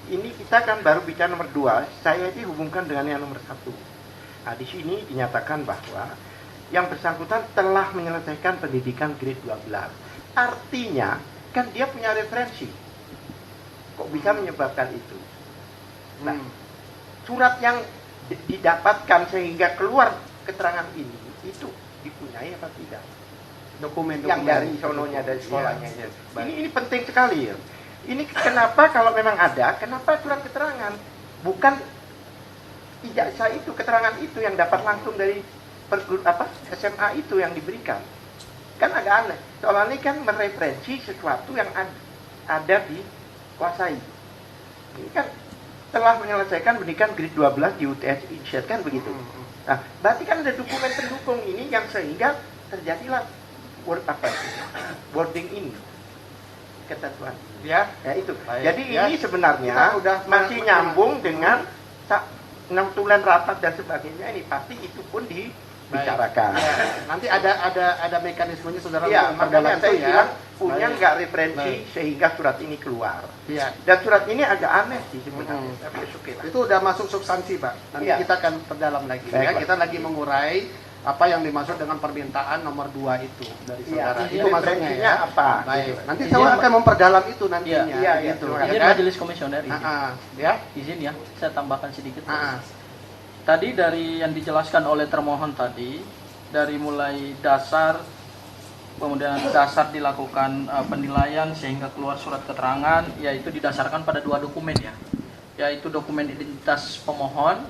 Ini kita kan baru bicara nomor 2, saya ini hubungkan dengan yang nomor 1. Nah, di sini dinyatakan bahwa yang bersangkutan telah menyelesaikan pendidikan grade 12. Artinya, kan dia punya referensi. Kok bisa menyebabkan itu? Nah, surat yang didapatkan sehingga keluar keterangan ini, itu dipunyai apa tidak? Dokumen yang dari sononya dari sekolahnya. Ya. Ini penting sekali ya. ini kenapa kalau memang ada, kenapa surat keterangan? Bukan ijazah itu, keterangan itu yang dapat langsung dari SMA itu yang diberikan. Kan agak aneh. Soalnya ini kan mereferensi sesuatu yang ada dikuasai. Ini kan telah menyelesaikan pendidikan grade 12 di UTS Insyad, kan begitu. Nah, berarti kan ada dokumen pendukung ini yang sehingga terjadilah wording ini, ketentuan. Ya itu. Jadi ini sebenarnya masih nyambung dengan notulen rapat dan sebagainya. Ini pasti itu pun dibicarakan. Nanti ada mekanismenya saudara Ya, untuk makanya memperdalam saya itu ya. bilang punya Baik. nggak referensi Baik. sehingga surat ini keluar. Iya. Dan surat ini agak aneh sih sebenarnya. Tapi oke lah. Itu udah masuk substansi, Pak. Nanti Iya. kita akan perdalam lagi. Baik, Ya, Pak. kita lagi mengurai apa yang dimaksud dengan permintaan nomor 2 itu dari Iya, saudara. ini Itu maksudnya referensinya ya. apa? Baik. Gitu. Nanti Izin, saya Pak. akan memperdalam itu nantinya. Iya, gitu. iya. Izin kan? Majelis Komisioner, izin. Ya. Izin ya, saya tambahkan sedikit. Ah. Tadi dari yang dijelaskan oleh termohon tadi, dari mulai dasar, kemudian dasar dilakukan penilaian sehingga keluar surat keterangan, yaitu didasarkan pada 2 dokumen ya, yaitu dokumen identitas pemohon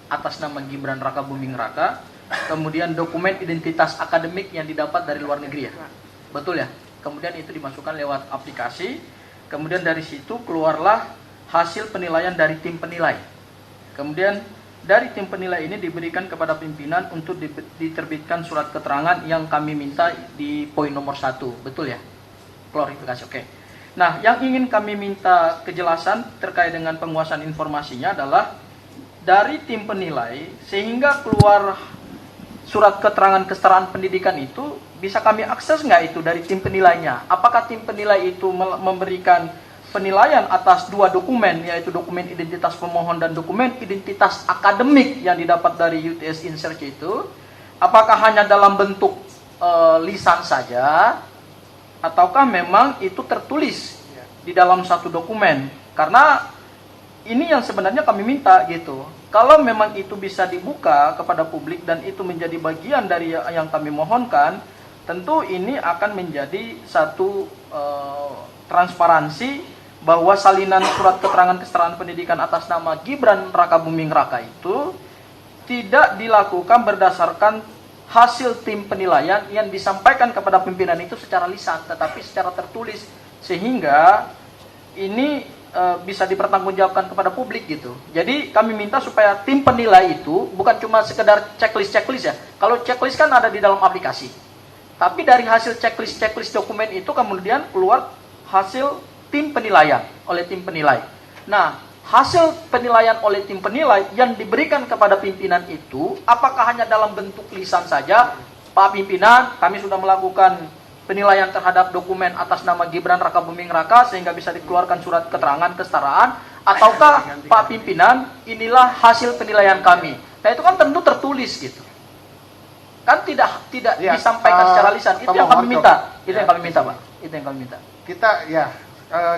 atas nama Gibran Raka Buming Raka, kemudian dokumen identitas akademik yang didapat dari luar negeri ya, betul ya. Kemudian itu dimasukkan lewat aplikasi, kemudian dari situ keluarlah hasil penilaian dari tim penilai. Kemudian dari tim penilai ini diberikan kepada pimpinan untuk diterbitkan surat keterangan yang kami minta di poin nomor 1, betul ya? Klarifikasi, oke. Nah, yang ingin kami minta kejelasan terkait dengan penguasaan informasinya adalah dari tim penilai sehingga keluar surat keterangan kesetaraan pendidikan itu bisa kami akses nggak itu dari tim penilainya? Apakah tim penilai itu memberikan penilaian atas 2 dokumen, yaitu dokumen identitas pemohon dan dokumen identitas akademik yang didapat dari UTS Insearch itu, apakah hanya dalam bentuk lisan saja, ataukah memang itu tertulis di dalam satu dokumen? Karena ini yang sebenarnya kami minta gitu. Kalau memang itu bisa dibuka kepada publik dan itu menjadi bagian dari yang kami mohonkan, tentu ini akan menjadi satu transparansi bahwa salinan surat keterangan kesetaraan pendidikan atas nama Gibran Raka Buming Raka itu tidak dilakukan berdasarkan hasil tim penilaian yang disampaikan kepada pimpinan itu secara lisan, tetapi secara tertulis, sehingga ini bisa dipertanggungjawabkan kepada publik gitu. Jadi kami minta supaya tim penilai itu bukan cuma sekedar checklist ya. Kalau checklist kan ada di dalam aplikasi, tapi dari hasil checklist dokumen itu kemudian keluar hasil tim penilaian oleh tim penilai. Nah, hasil penilaian oleh tim penilai yang diberikan kepada pimpinan itu, apakah hanya dalam bentuk lisan saja? Pak Pimpinan, kami sudah melakukan penilaian terhadap dokumen atas nama Gibran Raka Buming Raka sehingga bisa dikeluarkan surat keterangan kesetaraan, ataukah Pak Pimpinan, inilah hasil penilaian kami. Nah, itu kan tentu tertulis gitu. Kan tidak Ya, disampaikan secara lisan. Itu yang kami minta. Itu Ya. yang kami minta, Pak. Itu yang kami minta.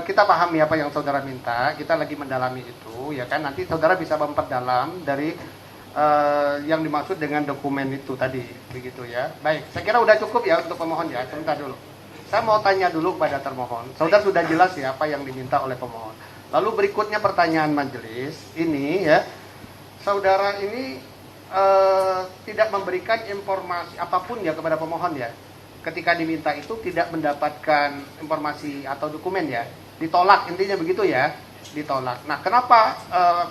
Kita pahami apa yang saudara minta, kita lagi mendalami itu, ya kan, nanti saudara bisa memperdalam dari yang dimaksud dengan dokumen itu tadi, begitu ya. Baik, saya kira udah cukup ya untuk pemohon ya, sebentar dulu. Saya mau tanya dulu kepada termohon, saudara sudah jelas ya apa yang diminta oleh pemohon. Lalu berikutnya pertanyaan majelis, ini ya, saudara ini tidak memberikan informasi apapun ya kepada pemohon ya. Ketika diminta itu tidak mendapatkan informasi atau dokumen ya, ditolak, intinya begitu ya, ditolak. Nah, kenapa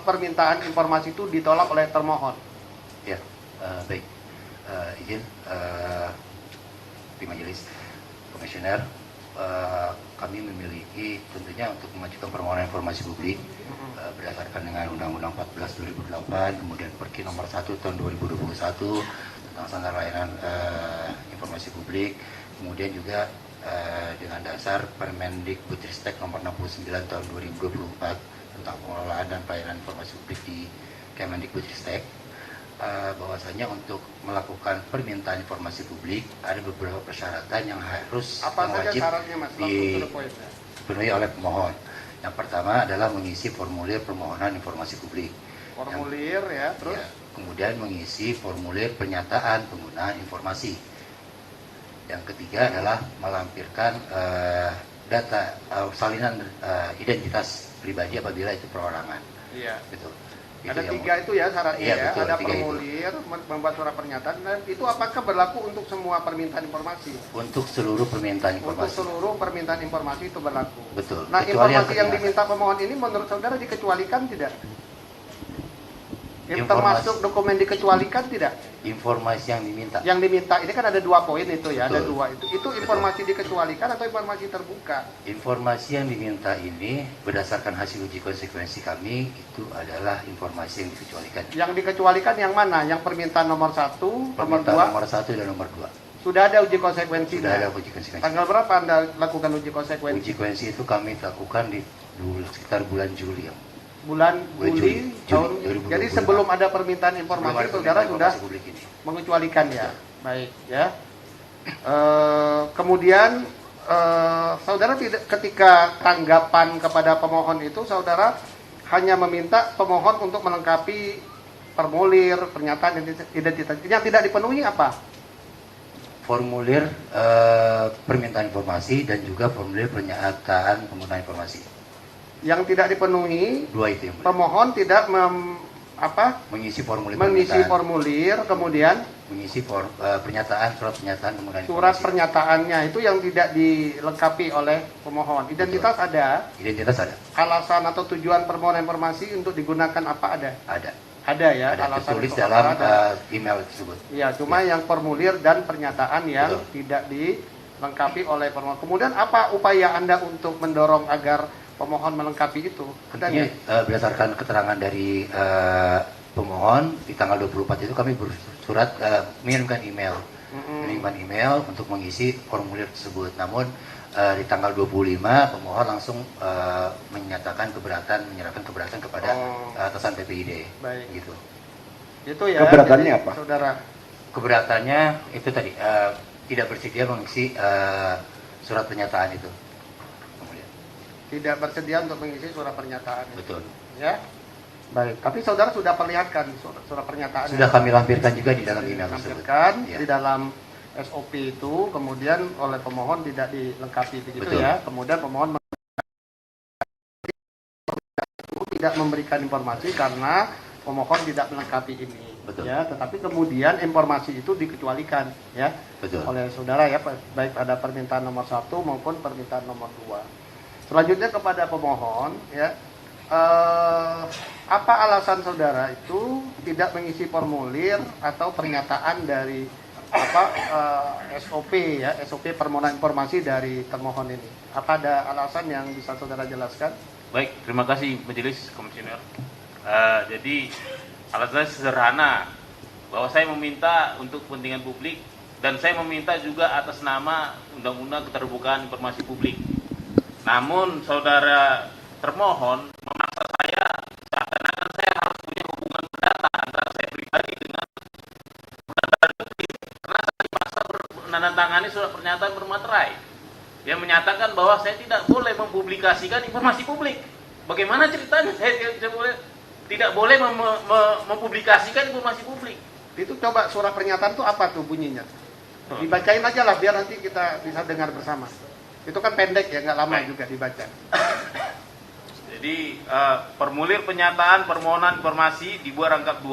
permintaan informasi itu ditolak oleh termohon? Ya, baik, izin di majelis komisioner, kami memiliki tentunya untuk mengajukan permohonan informasi publik berdasarkan dengan Undang-Undang 14 2008, kemudian Perki nomor 1 tahun 2021 tentang standar layanan informasi publik, kemudian juga dengan dasar Permendikbudristek nomor 69 tahun 2024 tentang pengelolaan dan pelayanan informasi publik di Kemendikbudristek, bahwasanya untuk melakukan permintaan informasi publik ada beberapa persyaratan yang harus wajib dipenuhi oleh pemohon. Yang pertama adalah mengisi formulir permohonan informasi publik. Formulir ya, terus? Ya, kemudian mengisi formulir pernyataan penggunaan informasi. Yang ketiga adalah melampirkan data salinan identitas pribadi apabila itu perorangan. Iya. Gitu. Ada yang- 3 itu ya syaratnya Iya, ya. betul, Ada 3 itu. formulir, membuat surat pernyataan, dan itu apakah berlaku untuk semua permintaan informasi? Untuk seluruh permintaan Untuk informasi. seluruh permintaan informasi itu berlaku. Betul. Nah, Kecuali informasi yang ketiga. diminta pemohon ini menurut saudara dikecualikan tidak? Informasi- Termasuk dokumen dikecualikan tidak? Informasi yang diminta. Yang diminta ini kan ada 2 poin itu ya, ada Betul. 2 itu. Itu informasi dikecualikan atau informasi terbuka? Informasi yang diminta ini berdasarkan hasil uji konsekuensi kami itu adalah informasi yang dikecualikan. Yang dikecualikan yang mana? Yang permintaan nomor 1, nomor Permintaan 2? nomor 1 dan nomor 2. Sudah ada uji konsekuensi? Sudah ada uji konsekuensi. Tanggal berapa Anda lakukan uji konsekuensi? Uji konsekuensi itu kami lakukan di sekitar bulan Juli ya. Bulan Juli tahun. 2025. Jadi sebelum ada permintaan informasi, Sebelum ada saudara permintaan sudah informasi publik ini. mengecualikan ya. Baik ya. Kemudian saudara tidak, ketika tanggapan kepada pemohon itu, saudara hanya meminta pemohon untuk melengkapi formulir pernyataan identitas. Yang tidak dipenuhi apa? Formulir permintaan informasi dan juga formulir pernyataan penggunaan informasi. Yang tidak dipenuhi, 2 itu yang pemohon tidak mengisi formulir mengisi permintaan. formulir, kemudian Mengisi pernyataan, surat pernyataan penggunaan surat informasi. pernyataannya itu yang tidak dilengkapi oleh pemohon. Identitas ada, Identitas ada. alasan atau tujuan permohonan informasi untuk digunakan apa ada? Ada. Ada ya, Ada alasan tertulis untuk dalam apa ada. email tersebut. Ya, cuma yang formulir dan pernyataan yang Betul. tidak dilengkapi oleh pemohon. Kemudian apa upaya Anda untuk mendorong agar pemohon melengkapi itu? Tentunya berdasarkan keterangan dari pemohon di tanggal 24 itu kami bersurat mengirimkan email. Mengirimkan email untuk mengisi formulir tersebut. Namun di tanggal 25 pemohon langsung menyatakan keberatan, menyerahkan keberatan kepada atasan PPID. Baik. Gitu. Itu ya. Keberatannya jadi, apa? Saudara. Keberatan,nya itu tadi tidak bersedia mengisi surat pernyataan itu. Tidak bersedia untuk mengisi surat pernyataan. Betul. Ya. Baik, tapi saudara sudah perlihatkan surat pernyataan. Sudah kami lampirkan juga di dalam email tersebut. Lampirkan Ya. di dalam SOP itu, kemudian oleh pemohon tidak dilengkapi begitu Betul. ya. Kemudian pemohon tidak memberikan informasi karena pemohon tidak melengkapi ini. Betul. Ya, tetapi kemudian informasi itu dikecualikan ya Betul. oleh saudara ya, baik pada permintaan nomor 1 maupun permintaan nomor 2. Selanjutnya kepada pemohon ya, apa alasan saudara itu tidak mengisi formulir atau pernyataan dari SOP ya, SOP permohonan informasi dari termohon ini? Apa ada alasan yang bisa saudara jelaskan? Baik, terima kasih Majelis Komisioner. Jadi alasannya sederhana, bahwa saya meminta untuk kepentingan publik dan saya meminta juga atas nama Undang-Undang Keterbukaan Informasi Publik. Namun saudara termohon memaksa saya seakan-akan saya harus punya hubungan perdata antara saya pribadi dengan pendataan publik, karena saya dipaksa menandatangani surat pernyataan bermaterai yang menyatakan bahwa saya tidak boleh mempublikasikan informasi publik. Bagaimana ceritanya saya tidak boleh mempublikasikan informasi publik? Itu coba surat pernyataan itu apa tuh bunyinya? Dibacain aja lah biar nanti kita bisa dengar bersama. Itu kan pendek ya, nggak lama juga dibaca. Jadi formulir pernyataan permohonan informasi dibuat rangkap 2,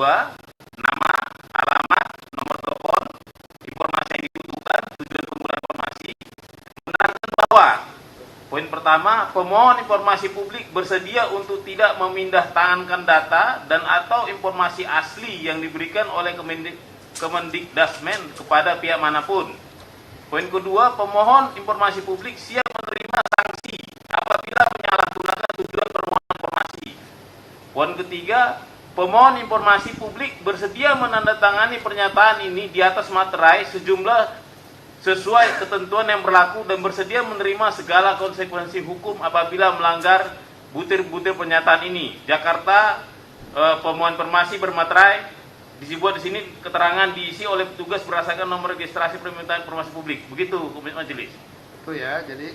nama, alamat, nomor telepon, informasi yang dibutuhkan, tujuan penggunaan informasi, menerangkan bahwa poin pertama, pemohon informasi publik bersedia untuk tidak memindahtangankan data dan atau informasi asli yang diberikan oleh Kemendikdasmen kepada pihak manapun. Poin kedua, pemohon informasi publik siap menerima sanksi apabila menyalahgunakan tujuan permohonan informasi. Poin ketiga, pemohon informasi publik bersedia menandatangani pernyataan ini di atas materai sejumlah sesuai ketentuan yang berlaku dan bersedia menerima segala konsekuensi hukum apabila melanggar butir-butir pernyataan ini. Jakarta, pemohon informasi bermaterai dibuat di sini keterangan diisi oleh petugas berdasarkan nomor registrasi permintaan informasi publik. Begitu majelis. Itu ya, jadi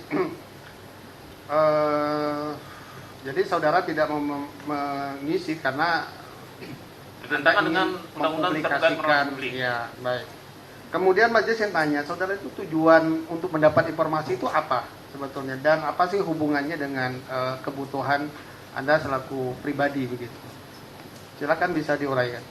jadi saudara tidak mengisi karena bertentangan dengan undang-undang keterbukaan informasi mempublikasikan. publik. Ya, baik. kemudian majelis yang tanya, saudara itu tujuan untuk mendapat informasi itu apa sebetulnya? Dan apa sih hubungannya dengan kebutuhan Anda selaku pribadi begitu? Silakan bisa diuraikan.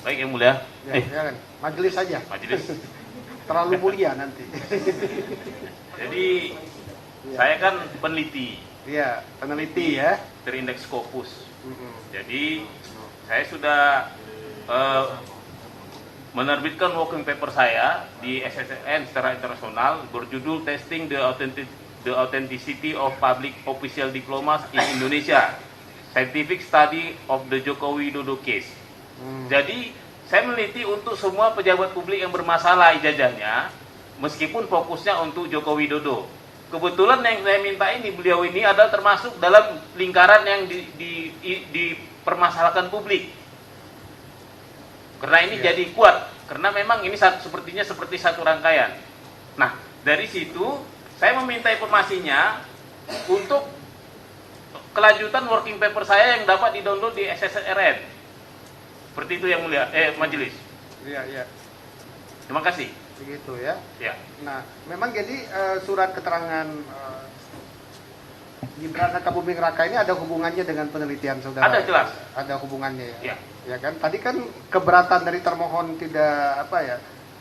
Baik, Yang Mulia. Ya, majelis saja. Majelis. Terlalu mulia nanti. Jadi saya kan peneliti. Iya, peneliti ya. Terindeks Scopus. Jadi saya sudah menerbitkan working paper saya di SSN secara internasional berjudul Testing the Authenticity of Public Official Diplomas in Indonesia, Scientific Study of the Jokowi Dodo Case. Jadi saya meneliti untuk semua pejabat publik yang bermasalah ijazahnya, meskipun fokusnya untuk Jokowi Dodo. Kebetulan yang saya minta ini, beliau ini adalah termasuk dalam lingkaran yang dipermasalahkan publik. Karena ini jadi kuat, karena memang ini sepertinya seperti satu rangkaian. Nah, dari situ saya meminta informasinya untuk kelanjutan working paper saya yang dapat di-download di SSRN. Seperti itu Yang Mulia, majelis. Iya. Terima kasih. Begitu ya. Ya. Nah, memang jadi surat keterangan Gibran Rakabuming Raka ini ada hubungannya dengan penelitian saudara? Ada, jelas. Ada hubungannya ya. Ya. Ya kan? Tadi kan keberatan dari termohon tidak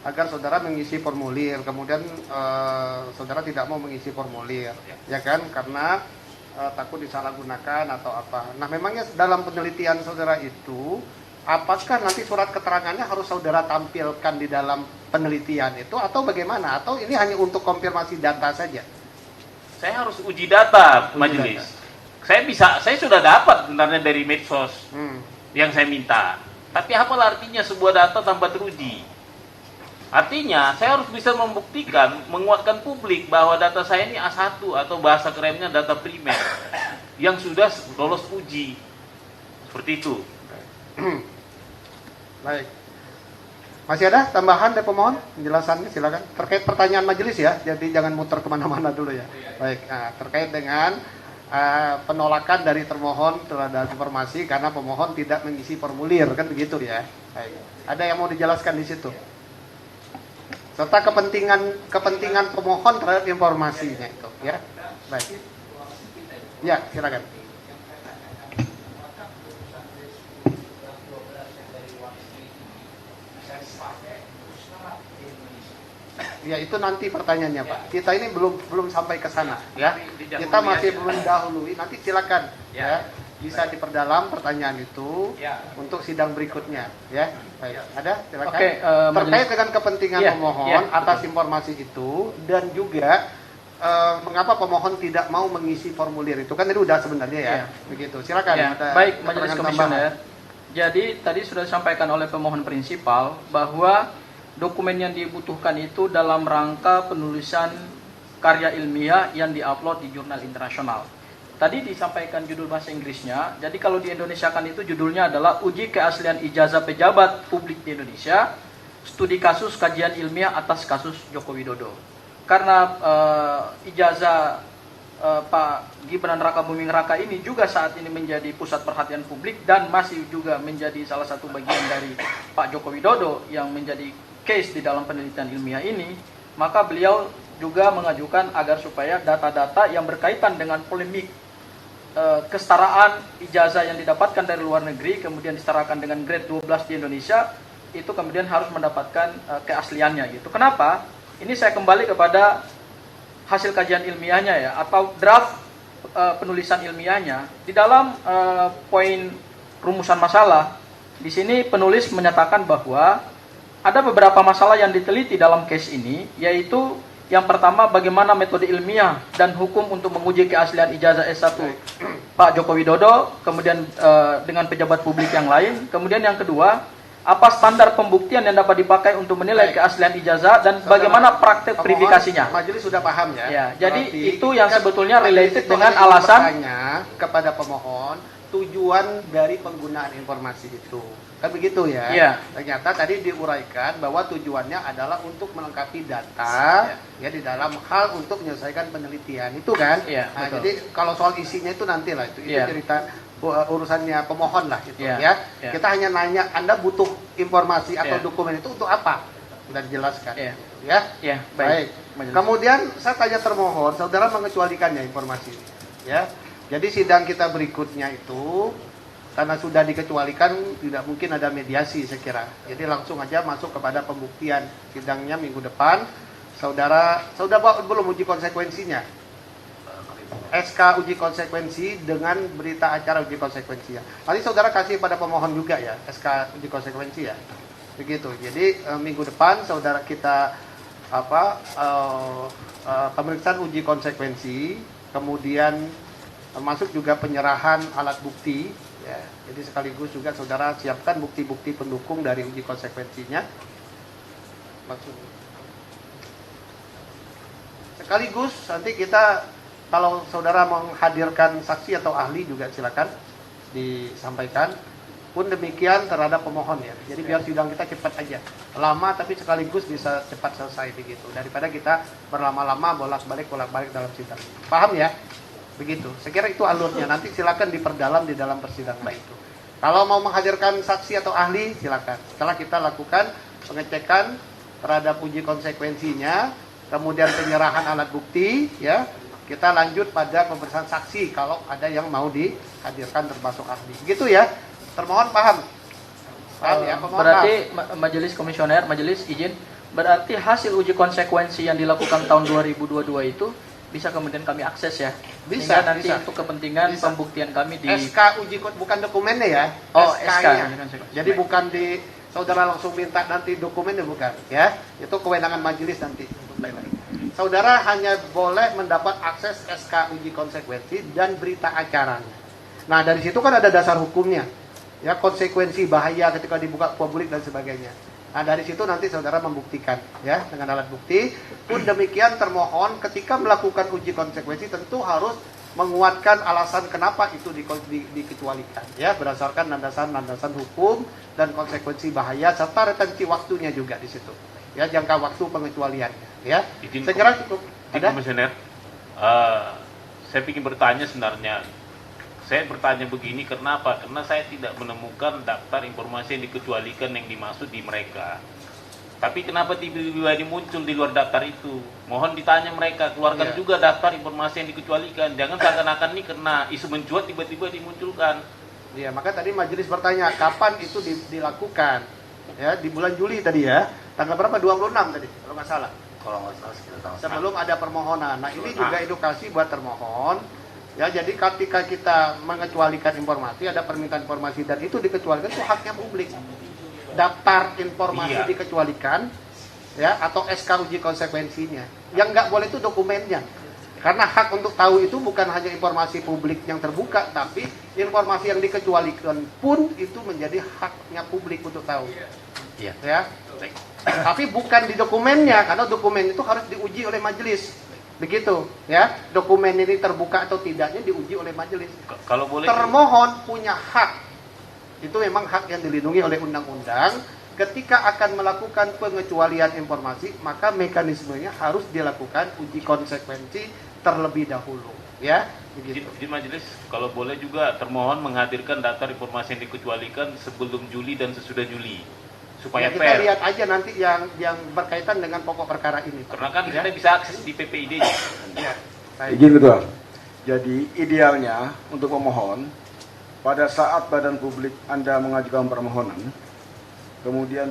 agar saudara mengisi formulir, kemudian saudara tidak mau mengisi formulir, ya kan? Karena takut disalahgunakan atau apa. Nah, memangnya dalam penelitian saudara itu, apakah nanti surat keterangannya harus saudara tampilkan di dalam penelitian itu atau bagaimana? Atau ini hanya untuk konfirmasi data saja? Saya harus uji data, majelis. Saya sudah dapat sebenarnya dari medsos yang saya minta. Tapi apa artinya sebuah data tanpa teruji? Artinya saya harus bisa membuktikan, menguatkan publik bahwa data saya ini A1 atau bahasa kerennya data primer yang sudah lolos uji. Seperti itu. Baik. Masih ada tambahan dari pemohon? Penjelasannya silakan. Terkait pertanyaan majelis ya, jadi jangan muter kemana-mana dulu ya. Baik, terkait dengan penolakan dari termohon terhadap informasi karena pemohon tidak mengisi formulir, kan begitu ya. Baik. Ada yang mau dijelaskan di situ? Serta kepentingan pemohon terhadap informasinya itu, ya. Baik. Ya, silakan. Ya, itu nanti pertanyaannya Pak. Kita ini belum sampai ke sana ya. Kita masih mendahului. Nanti silakan ya. Bisa diperdalam pertanyaan itu untuk sidang berikutnya ya. Baik. Ada? Silakan. Oke, terkait dengan kepentingan pemohon atas informasi itu dan juga mengapa pemohon tidak mau mengisi formulir itu kan itu udah sebenarnya ya. Begitu. Silakan. Baik, Majelis Komisioner. Jadi tadi sudah disampaikan oleh pemohon prinsipal bahwa dokumen yang dibutuhkan itu dalam rangka penulisan karya ilmiah yang diupload di jurnal internasional. Tadi disampaikan judul bahasa Inggrisnya, jadi kalau di Indonesia kan itu judulnya adalah Uji Keaslian Ijazah Pejabat Publik di Indonesia, Studi Kasus Kajian Ilmiah atas Kasus Joko Widodo. Karena ijazah Pak Gibran Rakabuming Raka ini juga saat ini menjadi pusat perhatian publik dan masih juga menjadi salah satu bagian dari Pak Joko Widodo yang menjadi case di dalam penelitian ilmiah ini, maka beliau juga mengajukan agar supaya data-data yang berkaitan dengan polemik kesetaraan ijazah yang didapatkan dari luar negeri kemudian disetarakan dengan grade 12 di Indonesia itu kemudian harus mendapatkan keasliannya gitu. Kenapa? Ini saya kembali kepada hasil kajian ilmiahnya ya atau draft penulisan ilmiahnya di dalam poin rumusan masalah. Di sini penulis menyatakan bahwa ada beberapa masalah yang diteliti dalam case ini, yaitu yang pertama bagaimana metode ilmiah dan hukum untuk menguji keaslian ijazah S1 Pak Joko Widodo, kemudian dengan pejabat publik yang lain. Kemudian yang kedua, apa standar pembuktian yang dapat dipakai untuk menilai keaslian ijazah dan bagaimana praktek verifikasinya. Majelis sudah paham ya. Ya, jadi Berarti itu yang kan sebetulnya related itu dengan hanya alasan bertanya kepada pemohon tujuan dari penggunaan informasi itu. Kan begitu ya. Iya. Ternyata tadi diuraikan bahwa tujuannya adalah untuk melengkapi data ya di dalam hal untuk menyelesaikan penelitian. Itu kan? Iya, Nah, betul. jadi kalau soal isinya itu nantilah itu Iya. cerita urusannya pemohon lah gitu Iya, ya. iya. Kita hanya nanya Anda butuh informasi atau Iya. dokumen itu untuk apa? Sudah dijelaskan. Iya. Ya. Ya, Baik. Majelis. Kemudian saya tanya termohon, saudara mengecualikannya informasi ini. Ya. Jadi sidang kita berikutnya itu karena sudah dikecualikan tidak mungkin ada mediasi saya kira. Jadi langsung aja masuk kepada pembuktian. Sidangnya minggu depan. Saudara belum uji konsekuensinya. SK uji konsekuensi dengan berita acara uji konsekuensi ya. Nanti saudara kasih pada pemohon juga ya SK uji konsekuensi ya. Begitu. Jadi minggu depan saudara kita pemeriksaan uji konsekuensi, kemudian termasuk juga penyerahan alat bukti ya. Jadi sekaligus juga saudara siapkan bukti-bukti pendukung dari uji konsekuensinya. Sekaligus nanti kita kalau saudara menghadirkan saksi atau ahli juga silakan disampaikan. Pun demikian terhadap pemohon ya. Jadi biar sidang kita cepat aja. Lama tapi sekaligus bisa cepat selesai begitu. Daripada kita berlama-lama bolak-balik dalam sidang. Paham ya? Begitu. Saya kira itu alurnya. Nanti silakan diperdalam di dalam persidangan itu. Kalau mau menghadirkan saksi atau ahli silakan. Setelah kita lakukan pengecekan terhadap uji konsekuensinya, kemudian penyerahan alat bukti ya. Kita lanjut pada pemeriksaan saksi kalau ada yang mau dihadirkan termasuk ahli. Gitu ya. Termohon paham? Paham ya? Pemohon Berarti paham? majelis komisioner, majelis izin, berarti hasil uji konsekuensi yang dilakukan tahun 2022 itu bisa kemudian kami akses ya? Bisa, sehingga nanti bisa. untuk kepentingan Bisa. pembuktian kami di SK uji bukan dokumennya ya. Oh, SK-nya. SK. Jadi bukan di saudara langsung minta nanti dokumennya bukan ya. Itu kewenangan majelis nanti untuk lain-lain. Saudara hanya boleh mendapat akses SK uji konsekuensi dan berita acaranya. Nah, dari situ kan ada dasar hukumnya. Ya, konsekuensi bahaya ketika dibuka publik dan sebagainya. Nah, dari situ nanti saudara membuktikan ya dengan alat bukti. Pun demikian termohon ketika melakukan uji konsekuensi tentu harus menguatkan alasan kenapa itu dikecualikan ya berdasarkan landasan hukum dan konsekuensi bahaya serta retensi waktunya juga di situ. Ya, jangka waktu pengecualiannya ya. Saya kira cukup. Ada? Komisioner, saya ingin bertanya sebenarnya. Saya bertanya begini kenapa? Karena saya tidak menemukan daftar informasi yang dikecualikan yang dimaksud di mereka. Tapi kenapa tiba-tiba muncul di luar daftar itu? Mohon ditanya mereka, keluarkan juga daftar informasi yang dikecualikan. Jangan seakan-akan ini karena isu mencuat tiba-tiba dimunculkan. Iya, maka tadi majelis bertanya kapan itu dilakukan? Ya, di bulan Juli tadi ya. Tanggal berapa? 26 tadi, kalau nggak salah. Kalau nggak salah sekitar tanggal Sebelum ada permohonan. Nah, ini juga edukasi buat termohon. Ya, jadi ketika kita mengecualikan informasi, ada permintaan informasi dan itu dikecualikan, itu haknya publik. Daftar informasi dikecualikan, ya, atau SK uji konsekuensinya. Yang nggak boleh itu dokumennya. Karena hak untuk tahu itu bukan hanya informasi publik yang terbuka, tapi informasi yang dikecualikan pun itu menjadi haknya publik untuk tahu. Iya. Ya. Tapi bukan di dokumennya, karena dokumen itu harus diuji oleh majelis. Begitu, ya. Dokumen ini terbuka atau tidaknya diuji oleh majelis. Kalau boleh Termohon punya hak. Itu memang hak yang dilindungi oleh undang-undang. Ketika akan melakukan pengecualian informasi, maka mekanismenya harus dilakukan uji konsekuensi terlebih dahulu, ya. Begitu. Izin majelis, kalau boleh juga termohon menghadirkan daftar informasi yang dikecualikan sebelum Juli dan sesudah Juli. Supaya Ya, kita fair. lihat aja nanti yang berkaitan dengan pokok perkara ini. Karena kan kita bisa akses di PPID. Ya. Izin ketua. Jadi idealnya untuk pemohon pada saat badan publik Anda mengajukan permohonan, kemudian